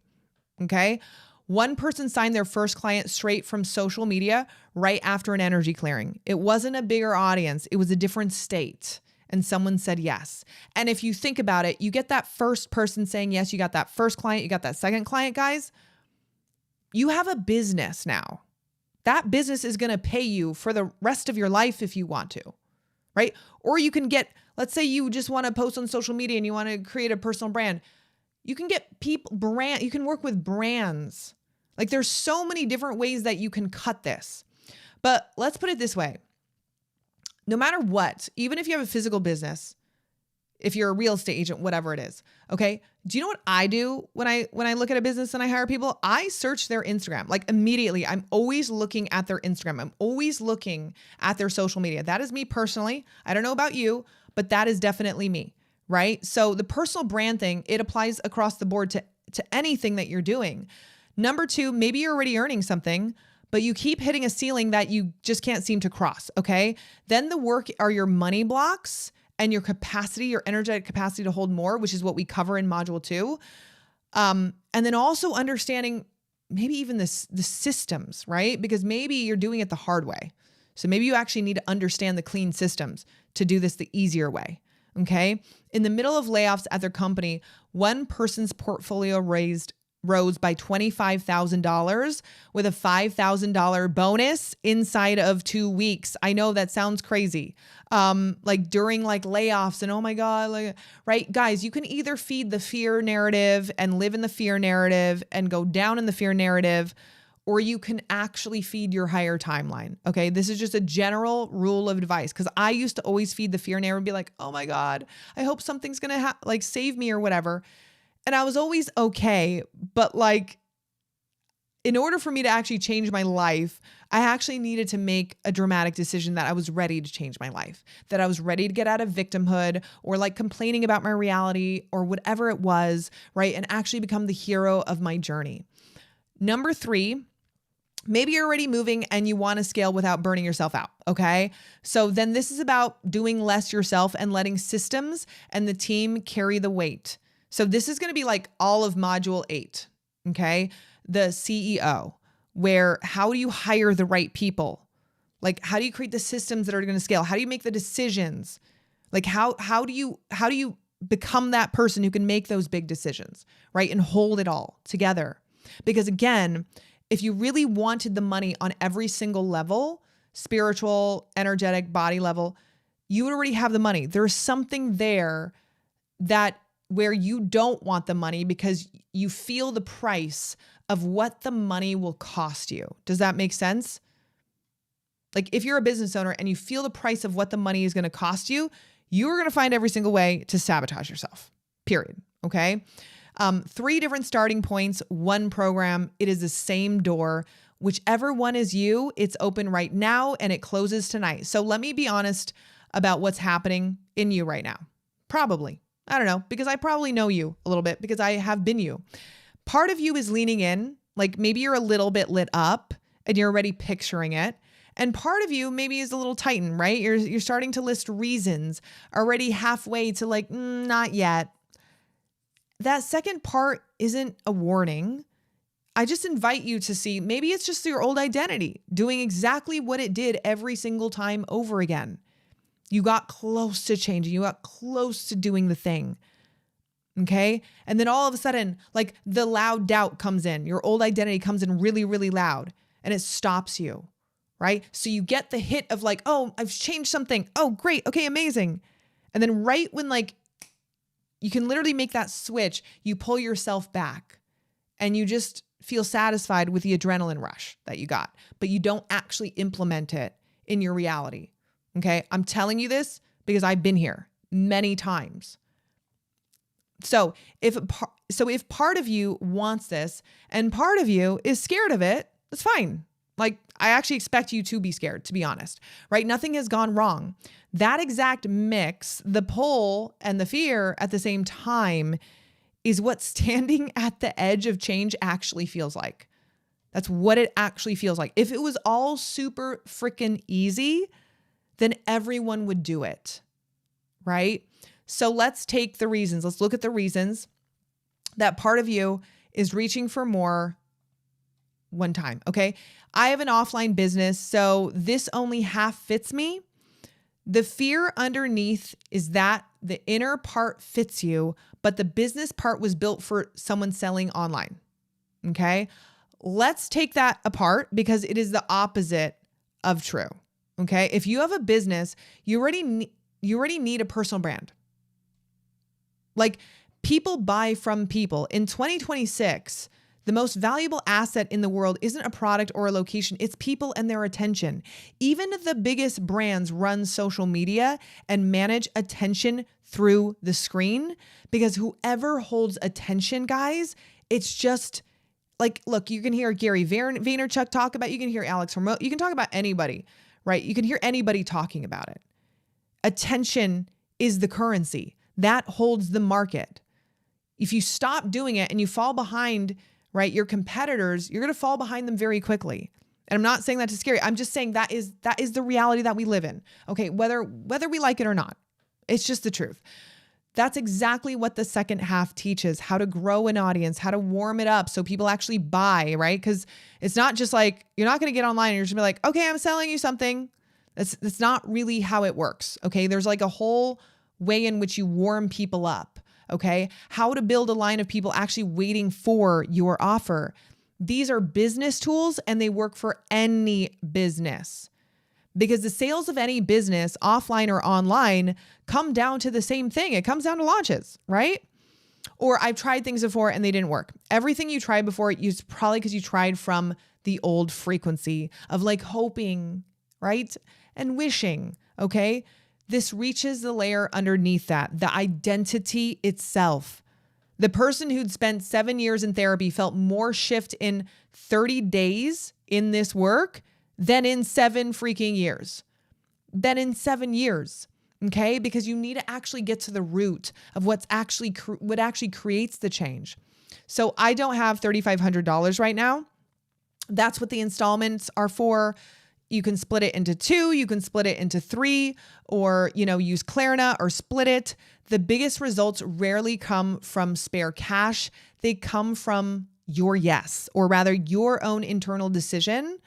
okay? One person signed their first client straight from social media right after an energy clearing. It wasn't a bigger audience. It was a different state. And someone said yes. And if you think about it, you get that first person saying yes, you got that first client, you got that second client, guys. You have a business now. That business is going to pay you for the rest of your life if you want to, right? Or you can get, let's say you just want to post on social media and you want to create a personal brand. You can get you can work with brands. Like there's so many different ways that you can cut this. But let's put it this way. No matter what, even if you have a physical business, if you're a real estate agent, whatever it is, okay? Do you know what I do when I look at a business and I hire people? I search their Instagram. Like immediately, I'm always looking at their Instagram. I'm always looking at their social media. That is me personally. I don't know about you, but that is definitely me, right? So the personal brand thing, it applies across the board to anything that you're doing. Number two, maybe you're already earning something, but you keep hitting a ceiling that you just can't seem to cross, okay? Then the work are your money blocks and your capacity, your energetic capacity to hold more, which is what we cover in module 2. And then also understanding maybe even the systems, right? Because maybe you're doing it the hard way. So maybe you actually need to understand the clean systems to do this the easier way, okay? In the middle of layoffs at their company, one person's portfolio rose by $25,000 with a $5,000 bonus inside of 2 weeks. I know that sounds crazy. Like during like layoffs and oh my God, like, right? Guys, you can either feed the fear narrative and live in the fear narrative and go down in the fear narrative, or you can actually feed your higher timeline. Okay. This is just a general rule of advice. Cause I used to always feed the fear narrative and be like, oh my God, I hope something's going to like save me or whatever. And I was always okay, but like, in order for me to actually change my life, I actually needed to make a dramatic decision that I was ready to change my life, that I was ready to get out of victimhood or like complaining about my reality or whatever it was, right? And actually become the hero of my journey. Number 3, maybe you're already moving and you want to scale without burning yourself out, okay? So then this is about doing less yourself and letting systems and the team carry the weight. So this is going to be like all of module 8, okay? The CEO, where how do you hire the right people? Like how do you create the systems that are going to scale? How do you make the decisions? Like how do you become that person who can make those big decisions, right? And hold it all together. Because again, if you really wanted the money on every single level, spiritual, energetic, body level, you would already have the money. There's something there that where you don't want the money because you feel the price of what the money will cost you. Does that make sense? Like if you're a business owner and you feel the price of what the money is going to cost you, you're going to find every single way to sabotage yourself, period. Okay. 3 different starting points, 1 program. It is the same door. Whichever one is you, it's open right now and it closes tonight. So let me be honest about what's happening in you right now. Probably. I don't know, because I probably know you a little bit because I have been you. Part of you is leaning in, like maybe you're a little bit lit up and you're already picturing it. And part of you maybe is a little tightened, right? You're starting to list reasons already halfway to like, not yet. That second part isn't a warning. I just invite you to see, maybe it's just your old identity doing exactly what it did every single time over again. You got close to changing. You got close to doing the thing. Okay. And then all of a sudden, like the loud doubt comes in. Your old identity comes in really, really loud and it stops you. Right. So you get the hit of like, oh, I've changed something. Oh, great. Okay. Amazing. And then right when like you can literally make that switch, you pull yourself back and you just feel satisfied with the adrenaline rush that you got, but you don't actually implement it in your reality. Okay. I'm telling you this because I've been here many times. So if part of you wants this and part of you is scared of it, that's fine. Like I actually expect you to be scared, to be honest, right? Nothing has gone wrong. That exact mix, the pull and the fear at the same time is what standing at the edge of change actually feels like. That's what it actually feels like. If it was all super freaking easy, then everyone would do it, right? So let's take the reasons. Let's look at the reasons that part of you is reaching for more one time, okay? I have an offline business, so this only half fits me. The fear underneath is that the inner part fits you, but the business part was built for someone selling online, okay? Let's take that apart because it is the opposite of true, okay? If you have a business, you already need a personal brand. Like, people buy from people. In 2026, the most valuable asset in the world isn't a product or a location. It's people and their attention. Even the biggest brands run social media and manage attention through the screen because whoever holds attention, guys, it's just like, look, you can hear Gary Vaynerchuk talk about it. You can hear Alex Hormozi. You can talk about anybody, right? You can hear anybody talking about it. Attention is the currency. That holds the market. If you stop doing it and you fall behind, right, your competitors, you're going to fall behind them very quickly. And I'm not saying that to scare you. I'm just saying that is the reality that we live in. Okay, whether we like it or not. It's just the truth. That's exactly what the second half teaches, how to grow an audience, how to warm it up so people actually buy, right? Because it's not just like, you're not going to get online and you're just gonna be like, okay, I'm selling you something. That's not really how it works, okay? There's like a whole way in which you warm people up, okay? How to build a line of people actually waiting for your offer. These are business tools and they work for any business. Because the sales of any business, offline or online, come down to the same thing. It comes down to launches, right? Or I've tried things before and they didn't work. Everything you tried before, it's probably because you tried from the old frequency of like hoping, right? And wishing, okay? This reaches the layer underneath that, the identity itself. The person who'd spent 7 years in therapy felt more shift in 30 days in this work than in 7 freaking years, than in 7 years, okay? Because you need to actually get to the root of what actually creates the change. So I don't have $3,500 right now. That's what the installments are for. You can split it into 2, you can split it into 3, or, use Klarna or split it. The biggest results rarely come from spare cash. They come from your yes, or rather your own internal decision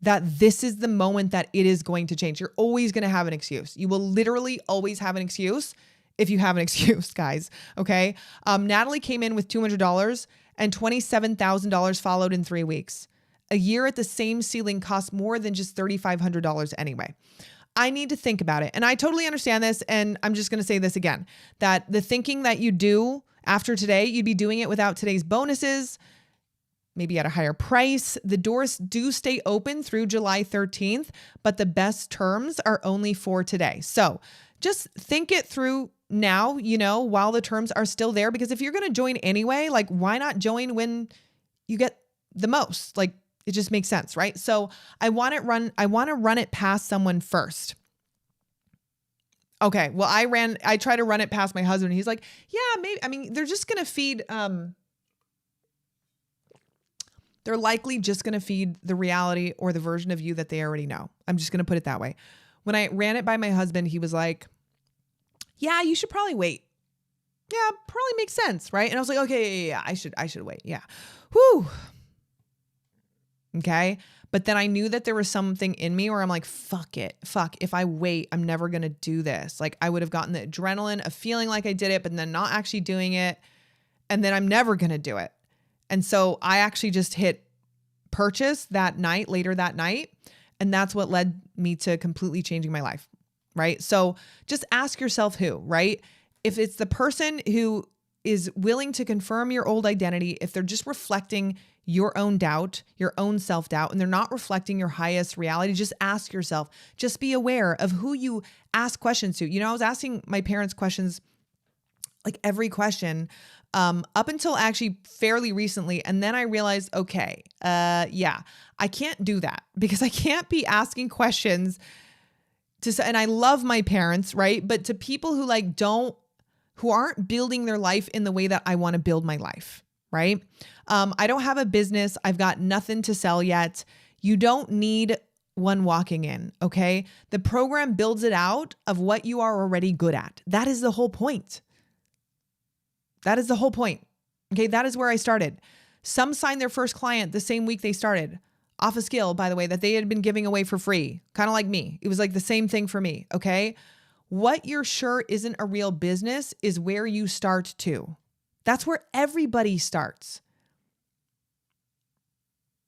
that this is the moment that it is going to change. You're always going to have an excuse. You will literally always have an excuse if you have an excuse, guys. Okay. Natalie came in with $200 and $27,000 followed in 3 weeks. A year at the same ceiling costs more than just $3,500 anyway. I need to think about it. And I totally understand this. And I'm just going to say this again, that the thinking that you do after today, you'd be doing it without today's bonuses, maybe at a higher price. The doors do stay open through July 13th, but the best terms are only for today. So just think it through now, while the terms are still there, because if you're going to join anyway, like why not join when you get the most? Like it just makes sense, right? So I want to run it past someone first. Okay. Well, I try to run it past my husband. He's like, yeah, maybe, they're just going to feed, they're likely just going to feed the reality or the version of you that they already know. I'm just going to put it that way. When I ran it by my husband, he was like, yeah, you should probably wait. Yeah, probably makes sense, right? And I was like, okay, yeah, I should wait. Yeah. Whew. Okay. But then I knew that there was something in me where I'm like, fuck it. Fuck. If I wait, I'm never going to do this. Like I would have gotten the adrenaline of feeling like I did it, but then not actually doing it. And then I'm never going to do it. And so I actually just hit purchase later that night. And that's what led me to completely changing my life. Right. So just ask yourself who, right? If it's the person who is willing to confirm your old identity, if they're just reflecting your own doubt, your own self-doubt, and they're not reflecting your highest reality, just ask yourself, just be aware of who you ask questions to. I was asking my parents questions, like every question, up until actually fairly recently. And then I realized, okay, yeah, I can't do that because I can't be asking questions and I love my parents, right? But to people who like don't who aren't building their life in the way that I want to build my life, right? I don't have a business. I've got nothing to sell yet. You don't need one walking in, okay? The program builds it out of what you are already good at. That is the whole point. That is the whole point. Okay, that is where I started. Some signed their first client the same week they started, off a skill, by the way, that they had been giving away for free, kind of like me. It was like the same thing for me, okay? What you're sure isn't a real business is where you start to. That's where everybody starts.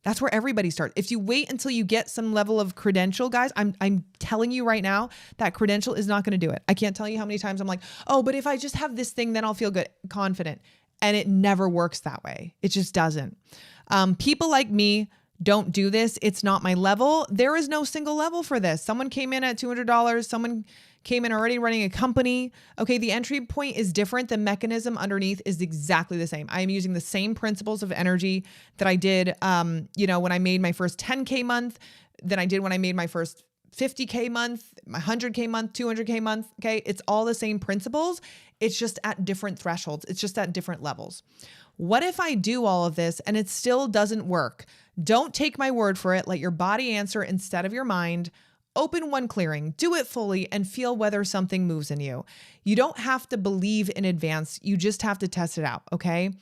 That's where everybody starts. If you wait until you get some level of credential, guys, I'm telling you right now, that credential is not going to do it. I can't tell you how many times I'm like, oh, but if I just have this thing, then I'll feel good, confident. And it never works that way. It just doesn't. People like me don't do this. It's not my level. There is no single level for this. Someone came in at $200. Someone came in already running a company. Okay, the entry point is different. The mechanism underneath is exactly the same. I am using the same principles of energy that I did, when I made my first 10K month, than I did when I made my first 50K month, my 100K month, 200K month. Okay, it's all the same principles. It's just at different thresholds. It's just at different levels. What if I do all of this and it still doesn't work? Don't take my word for it. Let your body answer instead of your mind. Open one clearing, do it fully, and feel whether something moves in you. You don't have to believe in advance. You just have to test it out, okay?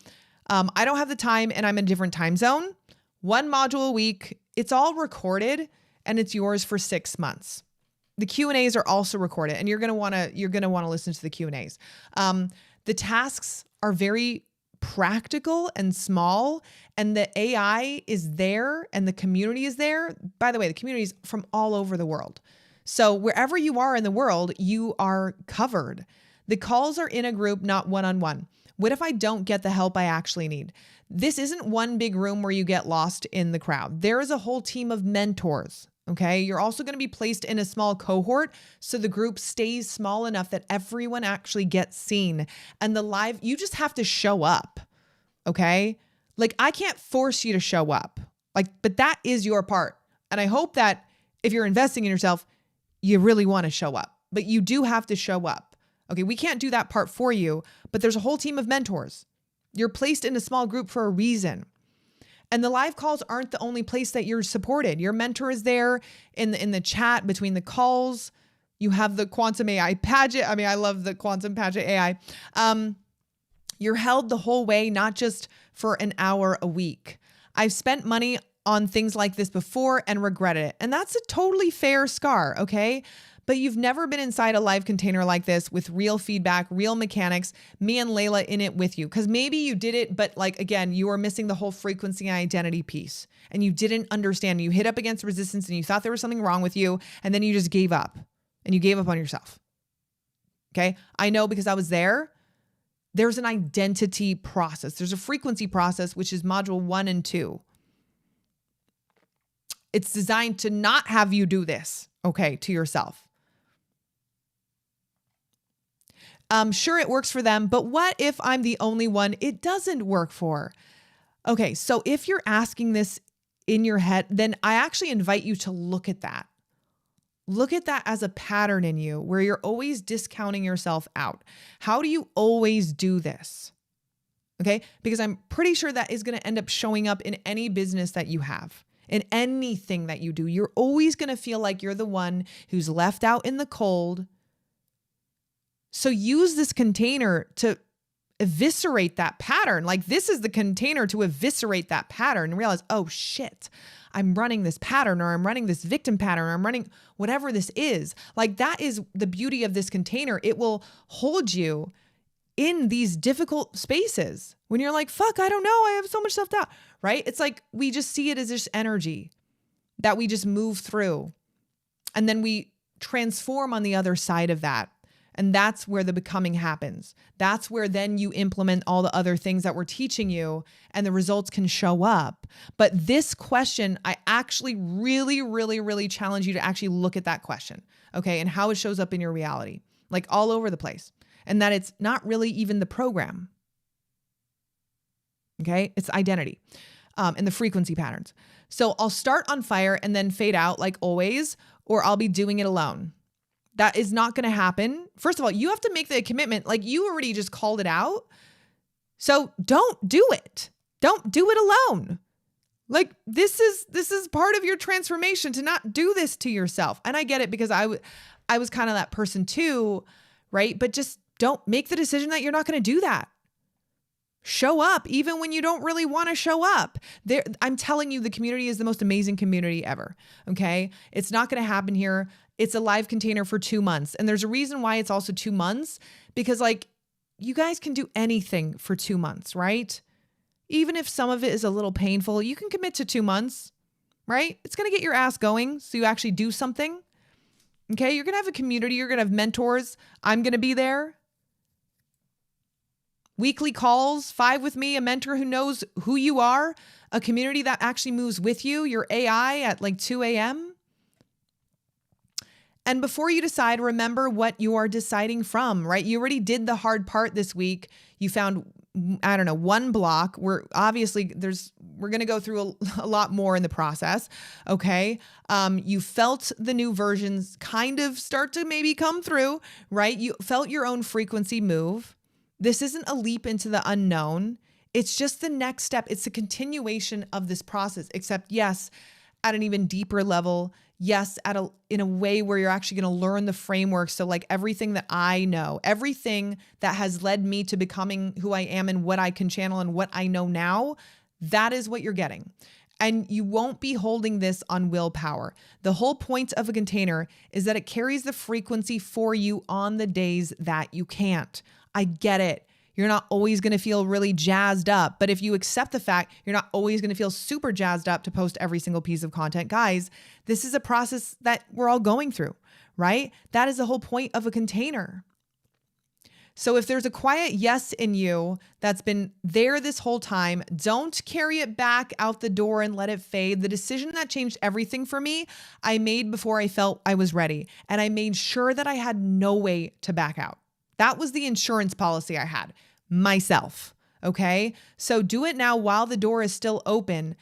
I don't have the time and I'm in a different time zone. One module a week. It's all recorded and it's yours for 6 months. The Q&As are also recorded and you're going to want to listen to the Q&As. The tasks are very practical and small, and the AI is there and the community is there. By the way, the community is from all over the world. So wherever you are in the world, you are covered. The calls are in a group, not one-on-one. What if I don't get the help I actually need? This isn't one big room where you get lost in the crowd. There is a whole team of mentors. Okay. You're also going to be placed in a small cohort. So the group stays small enough that everyone actually gets seen, and you just have to show up. Okay. Like, I can't force you to show up, but that is your part. And I hope that if you're investing in yourself, you really want to show up, but you do have to show up. Okay. We can't do that part for you, but there's a whole team of mentors. You're placed in a small group for a reason. And the live calls aren't the only place that you're supported. Your mentor is there in the chat between the calls. You have the quantum AI Paget. I mean, I love the quantum Paget AI. You're held the whole way, not just for an hour a week. I've spent money on things like this before and regretted it. And that's a totally fair scar, okay? But you've never been inside a live container like this with real feedback, real mechanics, me and Layla in it with you. Because maybe you did it, but again, you were missing the whole frequency and identity piece. And you didn't understand. You hit up against resistance and you thought there was something wrong with you. And then you just gave up. And you gave up on yourself. Okay? I know because I was there. There's an identity process. There's a frequency process, which is module 1 and 2. It's designed to not have you do this, okay, to yourself. Sure, it works for them, but what if I'm the only one it doesn't work for? Okay, so if you're asking this in your head, then I actually invite you to look at that. Look at that as a pattern in you where you're always discounting yourself out. How do you always do this? Okay, because I'm pretty sure that is going to end up showing up in any business that you have. In anything that you do, you're always going to feel like you're the one who's left out in the cold. So use this container to eviscerate that pattern. Like, this is the container to eviscerate that pattern and realize, oh shit, I'm running this pattern, or I'm running this victim pattern, or I'm running whatever this is. Like, that is the beauty of this container. It will hold you in these difficult spaces when you're like, fuck, I don't know. I have so much self-doubt, right? It's like, we just see it as this energy that we just move through, and then we transform on the other side of that. And that's where the becoming happens. That's where then you implement all the other things that we're teaching you and the results can show up. But this question, I actually really, really, really challenge you to actually look at that question, okay? And how it shows up in your reality, like all over the place. And that it's not really even the program, okay? It's identity and the frequency patterns. So I'll start on fire and then fade out like always, or I'll be doing it alone. That is not going to happen. First of all, you have to make the commitment. Like, you already just called it out. So don't do it. Don't do it alone. Like, this is part of your transformation, to not do this to yourself. And I get it, because I was kind of that person too, right? But just don't make the decision that you're not going to do that. Show up even when you don't really want to show up. I'm telling you, the community is the most amazing community ever. Okay. It's not going to happen here. It's a live container for 2 months. And there's a reason why it's also 2 months, because like, you guys can do anything for 2 months, right? Even if some of it is a little painful, you can commit to 2 months, right? It's going to get your ass going, so you actually do something. Okay. You're going to have a community. You're going to have mentors. I'm going to be there. Weekly calls, 5 with me, a mentor who knows who you are, a community that actually moves with you, your AI at like 2 a.m. And before you decide, remember what you are deciding from, right? You already did the hard part this week. You found, I don't know, one block. We're going to go through a lot more in the process. Okay. You felt the new versions kind of start to maybe come through, right? You felt your own frequency move. This isn't a leap into the unknown. It's just the next step. It's a continuation of this process, except yes, at an even deeper level. Yes, in a way where you're actually going to learn the framework. So like, everything that I know, everything that has led me to becoming who I am and what I can channel and what I know now, that is what you're getting. And you won't be holding this on willpower. The whole point of a container is that it carries the frequency for you on the days that you can't. I get it. You're not always going to feel really jazzed up. But if you accept the fact you're not always going to feel super jazzed up to post every single piece of content, guys, this is a process that we're all going through, right? That is the whole point of a container. So if there's a quiet yes in you that's been there this whole time, don't carry it back out the door and let it fade. The decision that changed everything for me, I made before I felt I was ready. And I made sure that I had no way to back out. That was the insurance policy I had myself. Okay. So do it now while the door is still open.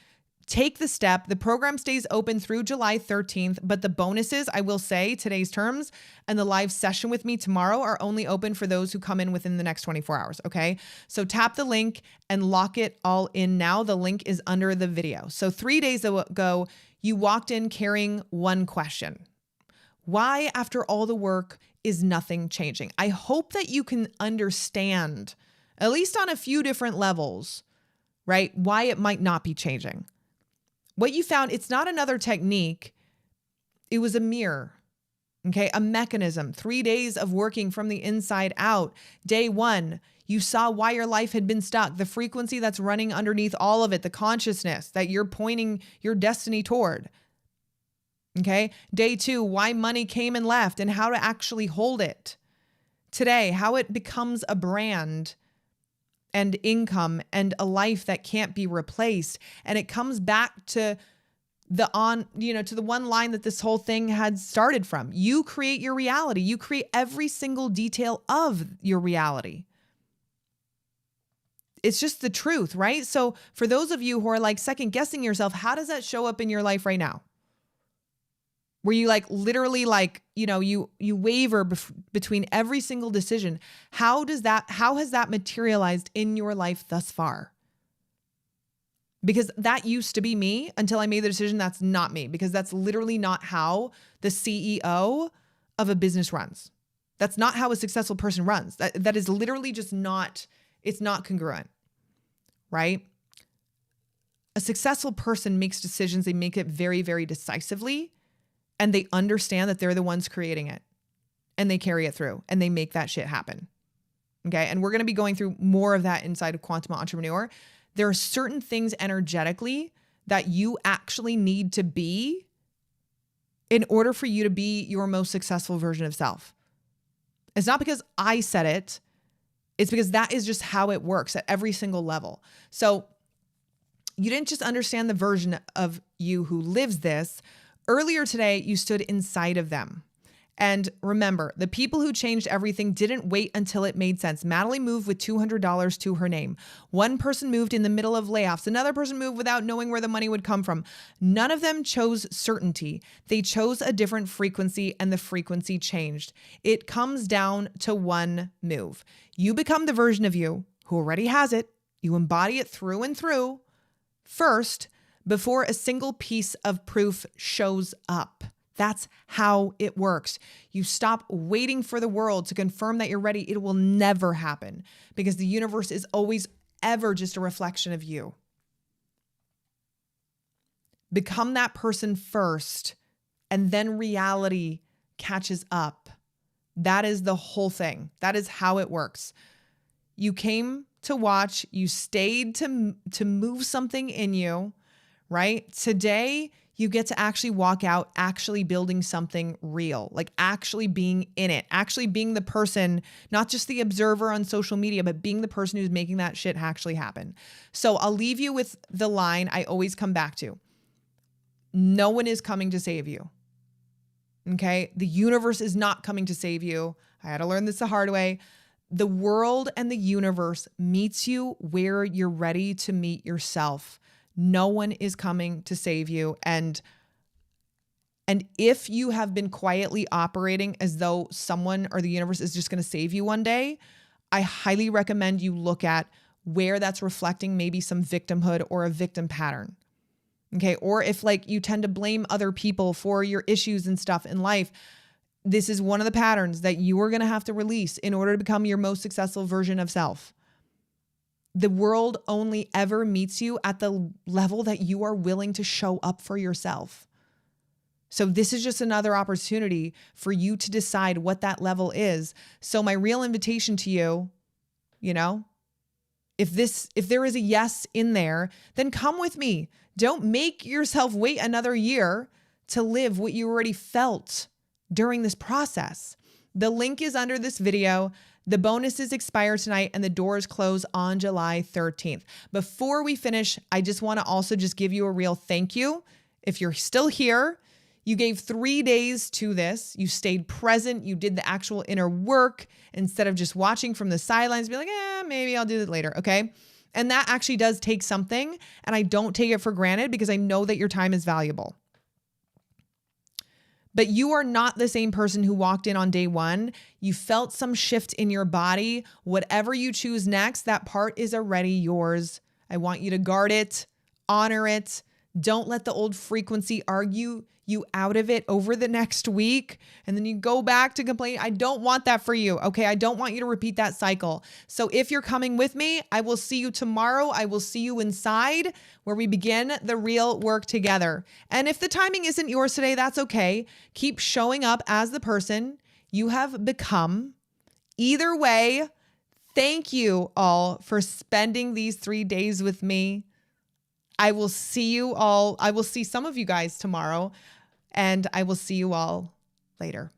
Take the step. The program stays open through July 13th, but the bonuses, I will say, today's terms and the live session with me tomorrow are only open for those who come in within the next 24 hours. Okay. So tap the link and lock it all in now. The link is under the video. So 3 days ago, you walked in carrying one question. Why, after all the work, is nothing changing? I hope that you can understand, at least on a few different levels, right, why it might not be changing. What you found, it's not another technique. It was a mirror, okay, a mechanism. 3 days of working from the inside out. Day 1, you saw why your life had been stuck, the frequency that's running underneath all of it, the consciousness that you're pointing your destiny toward. Okay. Day 2, why money came and left and how to actually hold it. Today, how it becomes a brand and income and a life that can't be replaced. And it comes back to the one line that this whole thing had started from. You create your reality. You create every single detail of your reality. It's just the truth, right? So for those of you who are like second guessing yourself, how does that show up in your life right now? Where you like literally like, you waver between every single decision. How has that materialized in your life thus far? Because that used to be me until I made the decision that's not me, because that's literally not how the CEO of a business runs. That's not how a successful person runs. That is literally just not, it's not congruent, right? A successful person makes decisions. They make it very, very decisively. And they understand that they're the ones creating it, and they carry it through and they make that shit happen. Okay. And we're going to be going through more of that inside of Quantum Entrepreneur. There are certain things energetically that you actually need to be in order for you to be your most successful version of self. It's not because I said it. It's because that is just how it works at every single level. So you didn't just understand the version of you who lives this. Earlier today, you stood inside of them And remember, the people who changed everything didn't wait until it made sense. Madeline moved with $200 to her name. One person moved in the middle of layoffs. Another person moved without knowing where the money would come from. None of them chose certainty. They chose a different frequency, and the frequency changed. It comes down to one move. You become the version of you who already has it. You embody it through and through first before a single piece of proof shows up. That's how it works. You stop waiting for the world to confirm that you're ready. It will never happen because the universe is always ever just a reflection of you. Become that person first, and then reality catches up. That is the whole thing. That is how it works. You came to watch, you stayed to move something in you, right? Today, you get to actually walk out, actually building something real, like actually being in it, actually being the person, not just the observer on social media, but being the person who's making that shit actually happen. So I'll leave you with the line I always come back to. No one is coming to save you. Okay? The universe is not coming to save you. I had to learn this the hard way. The world and the universe meets you where you're ready to meet yourself. No one is coming to save you. And if you have been quietly operating as though someone or the universe is just going to save you one day, I highly recommend you look at where that's reflecting maybe some victimhood or a victim pattern. Okay. Or if like you tend to blame other people for your issues and stuff in life, this is one of the patterns that you are going to have to release in order to become your most successful version of self. The world only ever meets you at the level that you are willing to show up for yourself. So this is just another opportunity for you to decide what that level is. So my real invitation to you, if there is a yes in there, then come with me. Don't make yourself wait another year to live what you already felt during this process. The link is under this video. The bonuses expire tonight and the doors close on July 13th. Before we finish, I just want to also just give you a real thank you. If you're still here, you gave 3 days to this. You stayed present. You did the actual inner work instead of just watching from the sidelines, be like, maybe I'll do it later. Okay. And that actually does take something. And I don't take it for granted because I know that your time is valuable. But you are not the same person who walked in on day one. You felt some shift in your body. Whatever you choose next, that part is already yours. I want you to guard it, honor it. Don't let the old frequency argue you out of it over the next week. And then you go back to complain. I don't want that for you. Okay. I don't want you to repeat that cycle. So if you're coming with me, I will see you tomorrow. I will see you inside where we begin the real work together. And if the timing isn't yours today, that's okay. Keep showing up as the person you have become. Either way, thank you all for spending these 3 days with me. I will see you all. I will see some of you guys tomorrow, and I will see you all later.